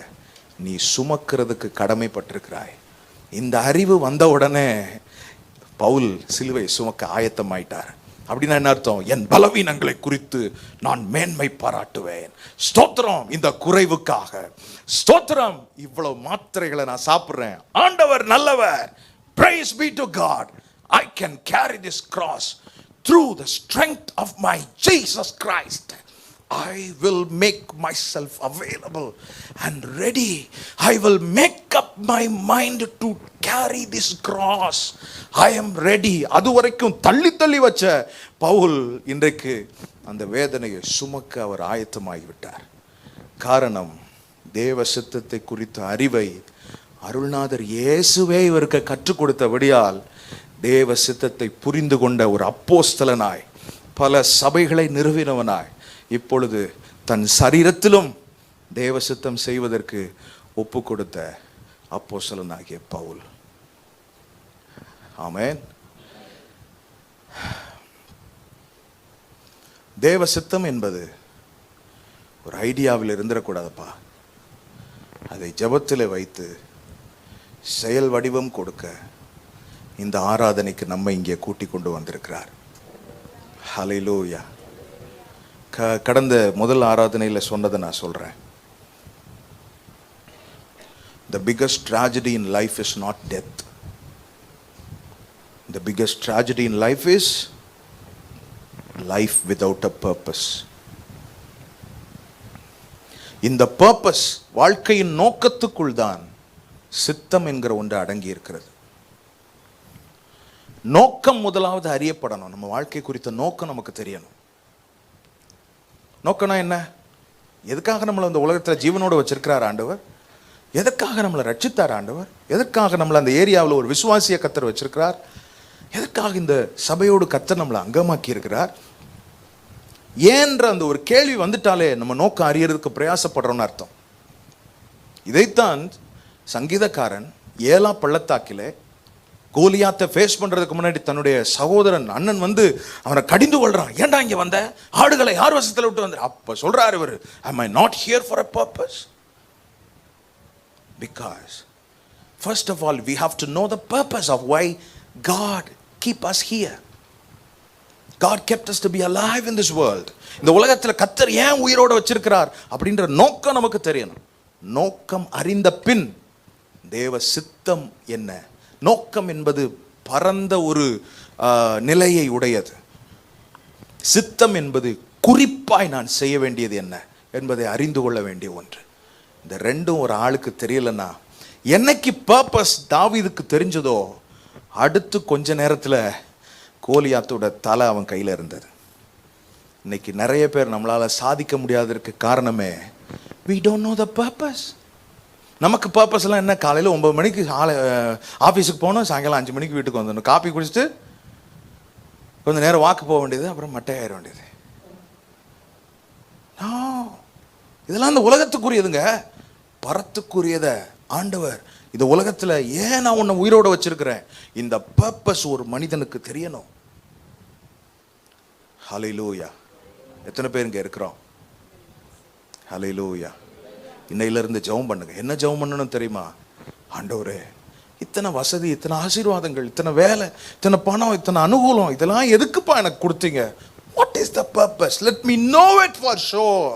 நீ சுமக்கிறதுக்கு கடமைப்பட்டிருக்கிறாய். இந்த அறிவு வந்த உடனே பவுல் சிலுவை சுமக்க ஆயத்தமாயிட்டார். அப்படின்னா என்ன அர்த்தம்? என் பலவீனங்களை குறித்து நான் மேன்மை பாராட்டுவேன். ஸ்தோத்திரம் இந்த குறைவுக்காக, ஸ்தோத்திரம் இவ்வளவு மாத்திரைகளை நான் சாப்பிடுறேன், ஆண்டவர் நல்லவர், praise be to God, I can carry this cross through the strength of my Jesus Christ. I will make myself available and ready. I will make up my mind to carry this cross. I am ready. அதுவரைக்கும் தள்ளி தள்ளி வச்ச பவுல் இன்றைக்கு அந்த வேதனையை சுமக்க அவர் ஆயத்தமாகிவிட்டார். காரணம், தேவ சித்தத்தை குறித்த அறிவை அருள்நாதர் இயேசுவே இவருக்கு கற்றுக் கொடுத்தபடியால் தேவ சித்தத்தை புரிந்து கொண்ட ஒரு அப்போஸ்தலனாய், பல சபைகளை நிறுவினவனாய், இப்பொழுது தன் சரீரத்திலும் தேவ சித்தம் செய்வதற்கு ஒப்பு கொடுத்த அப்போஸ்தலனாகிய பவுல். ஆமென். தேவ சித்தம் என்பது ஒரு ஐடியாவில் இருந்துடக்கூடாதுப்பா. அதை ஜெபத்தில் வைத்து செயல் வடிவம் கொடுக்க இந்த ஆராதனைக்கு நம்ம இங்கே கூட்டி கொண்டு வந்திருக்கிறார். ஹல்லேலூயா. கடந்த முதல் ஆராதனையில் சொன்னதை நான் சொல்கிறேன். The biggest tragedy in life is not death. The biggest tragedy in life is life without a purpose. இந்த பர்பஸ், வாழ்க்கையின் நோக்கத்துக்குள் தான் சித்தம் என்கிற ஒன்று அடங்கி இருக்கிறது. நோக்கம் முதலாவது அறியப்படணும். நம்ம வாழ்க்கை குறித்த நோக்கம் நமக்கு தெரியணும். நோக்கம்னா என்ன? எதுக்காக நம்மளை இந்த உலகத்தில் ஜீவனோடு வச்சிருக்கிறார் ஆண்டவர்? எதற்காக நம்மளை ரட்சித்தார் ஆண்டவர்? எதற்காக நம்மளை அந்த ஏரியாவில் ஒரு விசுவாசிய கத்தர் வச்சிருக்கிறார்? எதற்காக இந்த சபையோடு கத்தர் நம்மளை அங்கமாக்கி இருக்கிறார்? ஏன்ற அந்த ஒரு கேள்வி வந்துட்டாலே நம்ம நோக்கம் அறியறதுக்கு பிரயாசப்படுறோம்னு அர்த்தம். இதைத்தான் சங்கீதக்காரன் 7ஆம் பள்ளத்தாக்கிலே கோலியாத்தை ஃபேஸ் பண்றதுக்கு முன்னாடி தன்னுடைய சகோதரன் அண்ணன் வந்து அவனை கடிந்து கொள்றான். ஏன்டா இங்க வந்த? ஆடுகளை யார் வசத்தில் விட்டு வந்த? அப்ப சொல்றாரு இவர், am I not here for a purpose? Because first of all we have to know the purpose of why God keep us here. God kept us to be alive in this world. இந்த உலகத்தில் கர்த்தர் ஏன் உயிரோட வச்சிருக்கிறார் அப்படின்ற நோக்கம் நமக்கு தெரியணும். நோக்கம் அறிந்த பின் தேவ சித்தம் என்ன? நோக்கம் என்பது பரந்த ஒரு நிலையை உடையது. சித்தம் என்பது குறிப்பாய் நான் செய்ய வேண்டியது என்ன என்பதை அறிந்து கொள்ள வேண்டிய ஒன்று. இந்த ரெண்டும் ஒரு ஆளுக்கு தெரியலன்னா, என்னைக்கு பர்பஸ் தாவீதுக்கு தெரிஞ்சதோ அடுத்து கொஞ்ச நேரத்தில் கோலியாத்தோட தலை அவன் கையில் இருந்தது. இன்னைக்கு நிறைய பேர் நம்மளால் சாதிக்க முடியாததற்கு காரணமே we don't know the purpose. நமக்கு பர்பஸ்லாம் என்ன? காலையில் 9 மணிக்கு ஆஃபீஸுக்கு போகணும், சாயங்காலம் 5 மணிக்கு வீட்டுக்கு வந்துடணும், காப்பி குடிச்சிட்டு கொஞ்சம் நேரம் வாக்கு போக வேண்டியது, அப்புறம் மட்டை ஆயிட வேண்டியது. இதெல்லாம் இந்த உலகத்துக்குரியதுங்க. பரத்துக்குரியத ஆண்டவர் இந்த உலகத்தில் ஏன் நான் உன்னை உயிரோட வச்சிருக்கிறேன், இந்த பர்பஸ் ஒரு மனிதனுக்கு தெரியணும். ஹல்லேலூயா. எத்தனை பேர் இங்கே இருக்கிறோம்? ஹல்லேலூயா. இன்னையிலிருந்து ஜெபம் பண்ணுங்க. என்ன ஜெபம் பண்ணணும் தெரியுமா? ஆண்டவரே, இத்தனை வசதி, இத்தனை ஆசீர்வாதங்கள், இத்தனை வேலை, இத்தனை பணம், இத்தனை அனுகூலம், இதெல்லாம் எதுக்குப்பா எனக்கு கொடுத்தீங்க? What is the purpose? Let me know it for sure.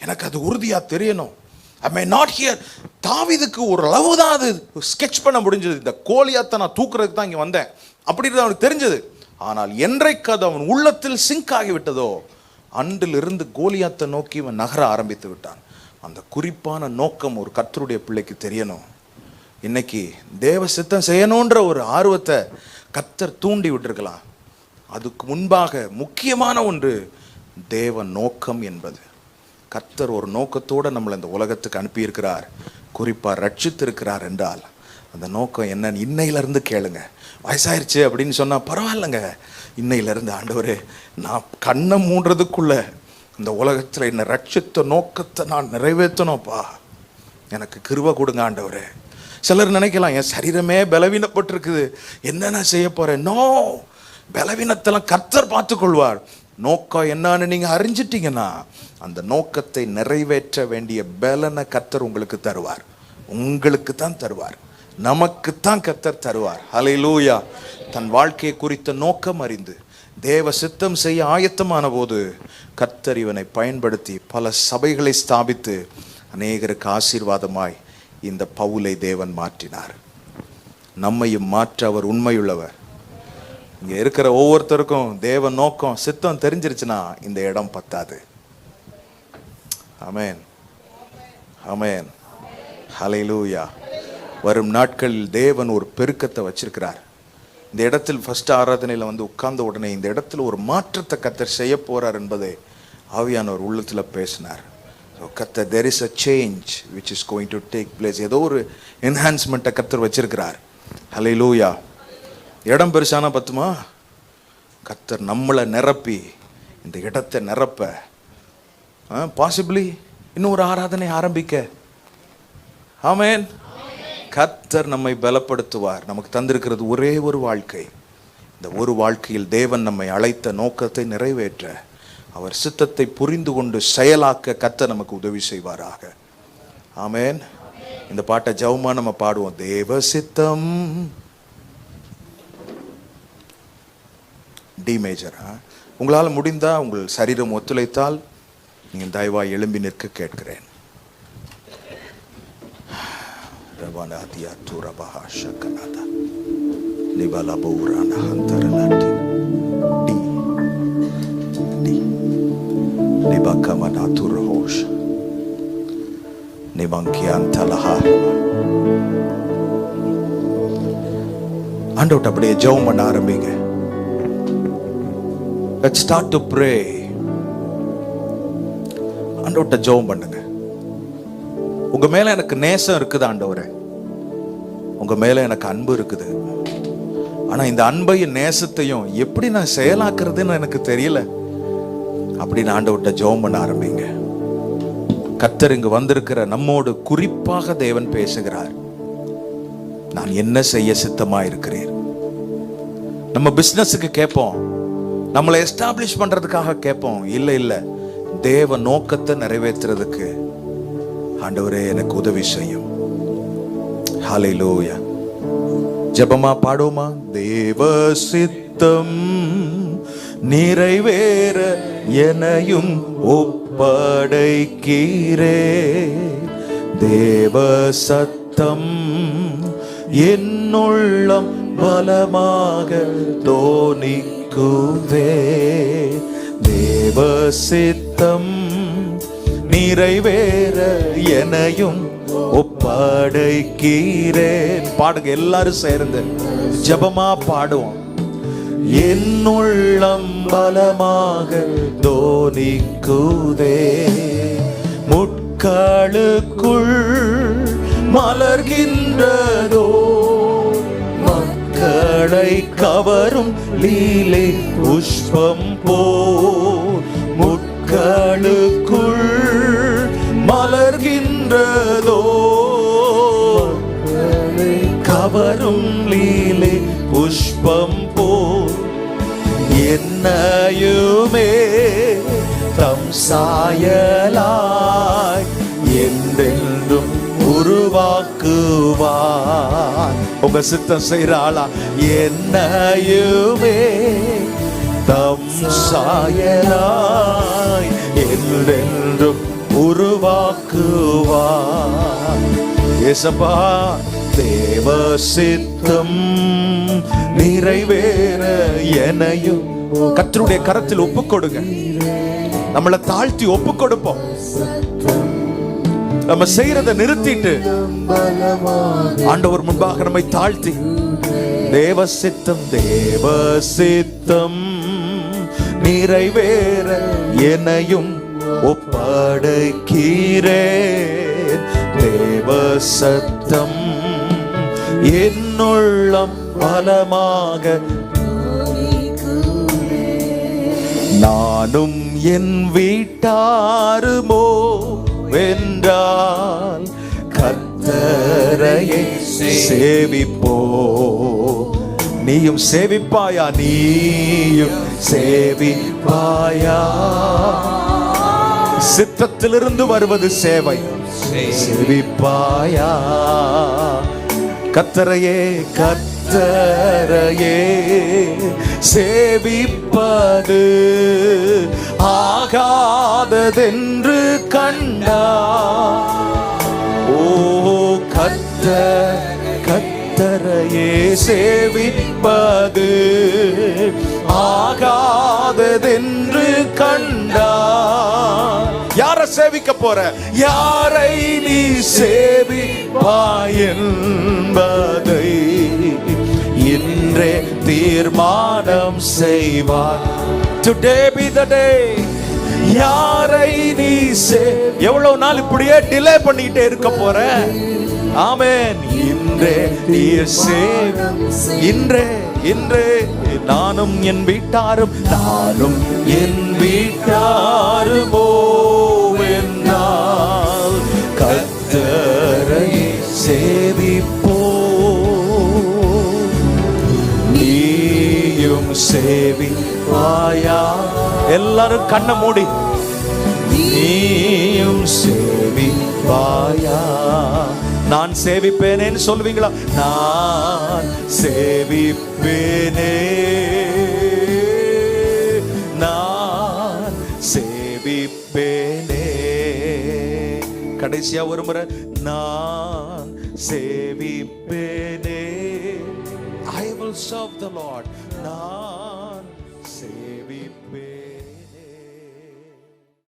எனக்கு அது உறுதியா தெரியணும். I may not hear. தாவீதுக்கு ஒரு அளவு தான் அது ஸ்கெட்ச் பண்ண முடிஞ்சது. இந்த கோலியாத்தை நான் தூக்குறதுக்கு தான் இங்கே வந்தேன் அப்படின்றது அவனுக்கு தெரிஞ்சது. ஆனால் என்றைக்கு அது அவன் உள்ளத்தில் சிங்க் ஆகிவிட்டதோ அன்றிலிருந்து கோலியாத்தை நோக்கி இவன் நகர ஆரம்பித்து விட்டான். அந்த குறிப்பான நோக்கம் ஒரு கர்த்தருடைய பிள்ளைக்கு தெரியணும். இன்னைக்கு தேவ சித்தம் செய்யணுன்ற ஒரு ஆர்வத்தை கர்த்தர் தூண்டி விட்டுருக்கலாம். அதுக்கு முன்பாக முக்கியமான ஒன்று தேவ நோக்கம் என்பது. கர்த்தர் ஒரு நோக்கத்தோடு நம்மளை இந்த உலகத்துக்கு அனுப்பியிருக்கிறார், குறிப்பாக ரட்சித்திருக்கிறார் என்றால் அந்த நோக்கம் என்னன்னு இன்னையிலேருந்து கேளுங்க. வயசாயிருச்சு அப்படின்னு சொன்னால் பரவாயில்லைங்க, இன்னையிலேருந்து ஆண்டவரே நான் கண்ணை மூடுறதுக்குள்ள இந்த உலகத்தில் என்னை ரட்சித்த நோக்கத்தை நான் நிறைவேற்றணும்ப்பா, எனக்கு கிருபை கொடுங்க ஆண்டவரே. சிலர் நினைக்கலாம் என் சரீரமே பலவீனப்பட்டிருக்குது, என்ன நான் செய்ய போகிறேன்? நோ, பலவீனத்தெல்லாம் கர்த்தர் பார்த்துக்கொள்வார். நோக்கம் என்னன்னு நீங்கள் அறிஞ்சிட்டிங்கன்னா அந்த நோக்கத்தை நிறைவேற்ற வேண்டிய பலனை கர்த்தர் உங்களுக்கு தருவார். உங்களுக்கு தான் தருவார், நமக்குத்தான் கர்த்தர் தருவார். ஹல்லேலூயா. தன் வாழ்க்கையை குறித்த நோக்கம் அறிந்து தேவ சித்தம் செய்ய ஆயத்தமான போது கர்த்தர் இவனை பயன்படுத்தி பல சபைகளை ஸ்தாபித்து அநேகருக்கு ஆசீர்வாதமாய் இந்த பவுலை தேவன் மாற்றினார். நம்மையும் மாற்ற அவர் உண்மையுள்ளவர். இங்கே இருக்கிற ஒவ்வொருத்தருக்கும் தேவ நோக்கம் சித்தம் தெரிஞ்சிருச்சுன்னா இந்த இடம் பத்தாது. ஆமென், ஆமென், ஹல்லேலூயா. வரும் நாட்களில் தேவன் ஒரு பெருக்கத்தை வச்சிருக்கிறார். இந்த இடத்தில் ஃபர்ஸ்ட் ஆராதனையில் வந்து உட்கார்ந்த உடனே இந்த இடத்துல ஒரு மாற்றத்தை கர்த்தர் செய்ய போறார் என்பதை ஆவியானவர் உள்ளத்தில் பேசினார். கர்த்தர், there is a change which is going to take place. ஏதோ ஒரு என்ஹான்ஸ்மெண்ட்டை கர்த்தர் வச்சிருக்கிறார். ஹல்லேலூயா. இடம் பெருசானா பத்துமா? கர்த்தர் நம்மளை நிரப்பி இந்த இடத்தை நிரப்ப பாசிபிளி இன்னொரு ஆராதனை ஆரம்பிக்க. ஆமென். கர்த்தர் நம்மை பலப்படுத்துவார். நமக்கு தந்திருக்கிறது ஒரே ஒரு வாழ்க்கை. இந்த ஒரு வாழ்க்கையில் தேவன் நம்மை அழைத்த நோக்கத்தை நிறைவேற்ற, அவர் சித்தத்தை புரிந்து கொண்டு செயலாக்க கர்த்தர் நமக்கு உதவி செய்வாராக. ஆமென். இந்த பாட்டை ஜெபமா நம்ம பாடுவோம். தேவ சித்தம், டி மேஜரா? உங்களால் முடிந்தால், உங்கள் சரீரம் ஒத்துழைத்தால் நீங்கள் தயவாய் எழும்பி நிற்க கேட்கிறேன். ஆண்டவர்ட்ட அப்படியே ஜெபம் பண்ண ஆரம்பிங்க. Let's start to pray. ஆண்டவர்ட்ட ஜெபம் பண்ணுங்க. உங்க மேல எனக்கு நேசம் இருக்குது ஆண்டவரே, உங்க மேல எனக்கு அன்பு இருக்குது. ஆனா இந்த அன்பையும் நேசத்தையும் எப்படி நான் செயலாக்குறதுன்னு எனக்கு தெரியல அப்படின்னு ஆண்டவர்ட்ட ஜெபம் பண்ண ஆரம்பிங்க. கர்த்தர் இங்கு வந்திருக்கிற நம்மோடு குறிப்பாக தேவன் பேசுகிறார். நான் என்ன செய்ய சித்தமா இருக்கிறேன்? நம்ம பிசினஸுக்கு கேட்போம், நம்மளை எஸ்டாப்ளிஷ் பண்றதுக்காக கேட்போம். இல்ல, தேவ நோக்கத்தை நிறைவேற்றுறதுக்கு ஆண்டவரே எனக்கு உதவி செய்யும். ஹல்லேலூயா. ஜெபமா பாடுவோமா? தேவ சித்தம் நிறைவேற என்னையும் ஒப்படைக்கிறே, தேவ சத்தம் என்னுள்ளம் பலமாக தோனிக்குவே, தேவ சித்தம் நிறைவேற என்னையும் ஒப்படைக்கிறேன். பாடுங்க எல்லாரும் சேர்ந்து, ஜெபமா பாடுவோம். என்னுள்ளம் பலமாக தோனிக்குதே, முட்களுக்குள் மலர்கின்றதோ மக்களை கவரும் லீலை புஷ்பம் போல், முட்களுக்குள் மலர்கின்றதோ கவரும் லீலை புஷ்பம் போல், என்னையுமே தம் சாயலாய் என்றென்றும் உருவாக்குவார். உங்க சித்தம் செய்யற ஆளா? என்னையுமே தம் சாயலாய் என்றென்றும் உருவாக்குவார். ஏசப்பா, தேவ சித்தம் நிறைவேற என்னையும். கர்த்தருடைய கரத்தில் ஒப்புக் கொடுங்க. நம்மளை தாழ்த்தி ஒப்புக் கொடுப்போம். நம்ம செய்யறதை நிறுத்திட்டு ஆண்டவர் முன்பாக நம்மை தாழ்த்தி, தேவ சித்தம் தேவ சித்தம் நிறைவேற என்னையும் ஒப்படைக்கிறேன், தேவ சத்தம் என்னுள்ளம் பலமாக. நானும் என் வீட்டாருமோ வென்றால் கர்த்தரையே சேவிப்போ. நீயும் சேவிப்பாயா? நீயும் சேவிப்பாயா? சித்தத்திலிருந்து வருவது சேவை. சேவிப்பாயா? கர்த்தரையே கர்த்தரையே சேவிப்பது ஆகாததென்று கண்டா. ஓ கர்த்தரையே சேவிப்பது ஆகாததென்று கண்டா. யாரை சேவிக்க போற? யாரை நீ சேவிப்பாய் என்பதை இன்றே தீர்மானம் செய்வார். Today be the day. யாரை நீ எவ்வளவு நாள் இப்படியே டிலே பண்ணிட்டே இருக்க போற? ஆமென். இன்றே நீ இன்றே நானும் என் வீட்டாரும் போவென்றால் கர்த்தரை சேவிப்போ. நீயும் சேவிப்பாயா? எல்லாரும் கண்ணை மூடி, நீயும் சேவிப்பாயா? நான் சேவிப்பேனேன்னு சொல்லுவீங்களா? நான் சேவிப்பேனே, கடைசியா ஒரு முறை, நான் சேவிப்பேனே. I will serve the Lord. நான்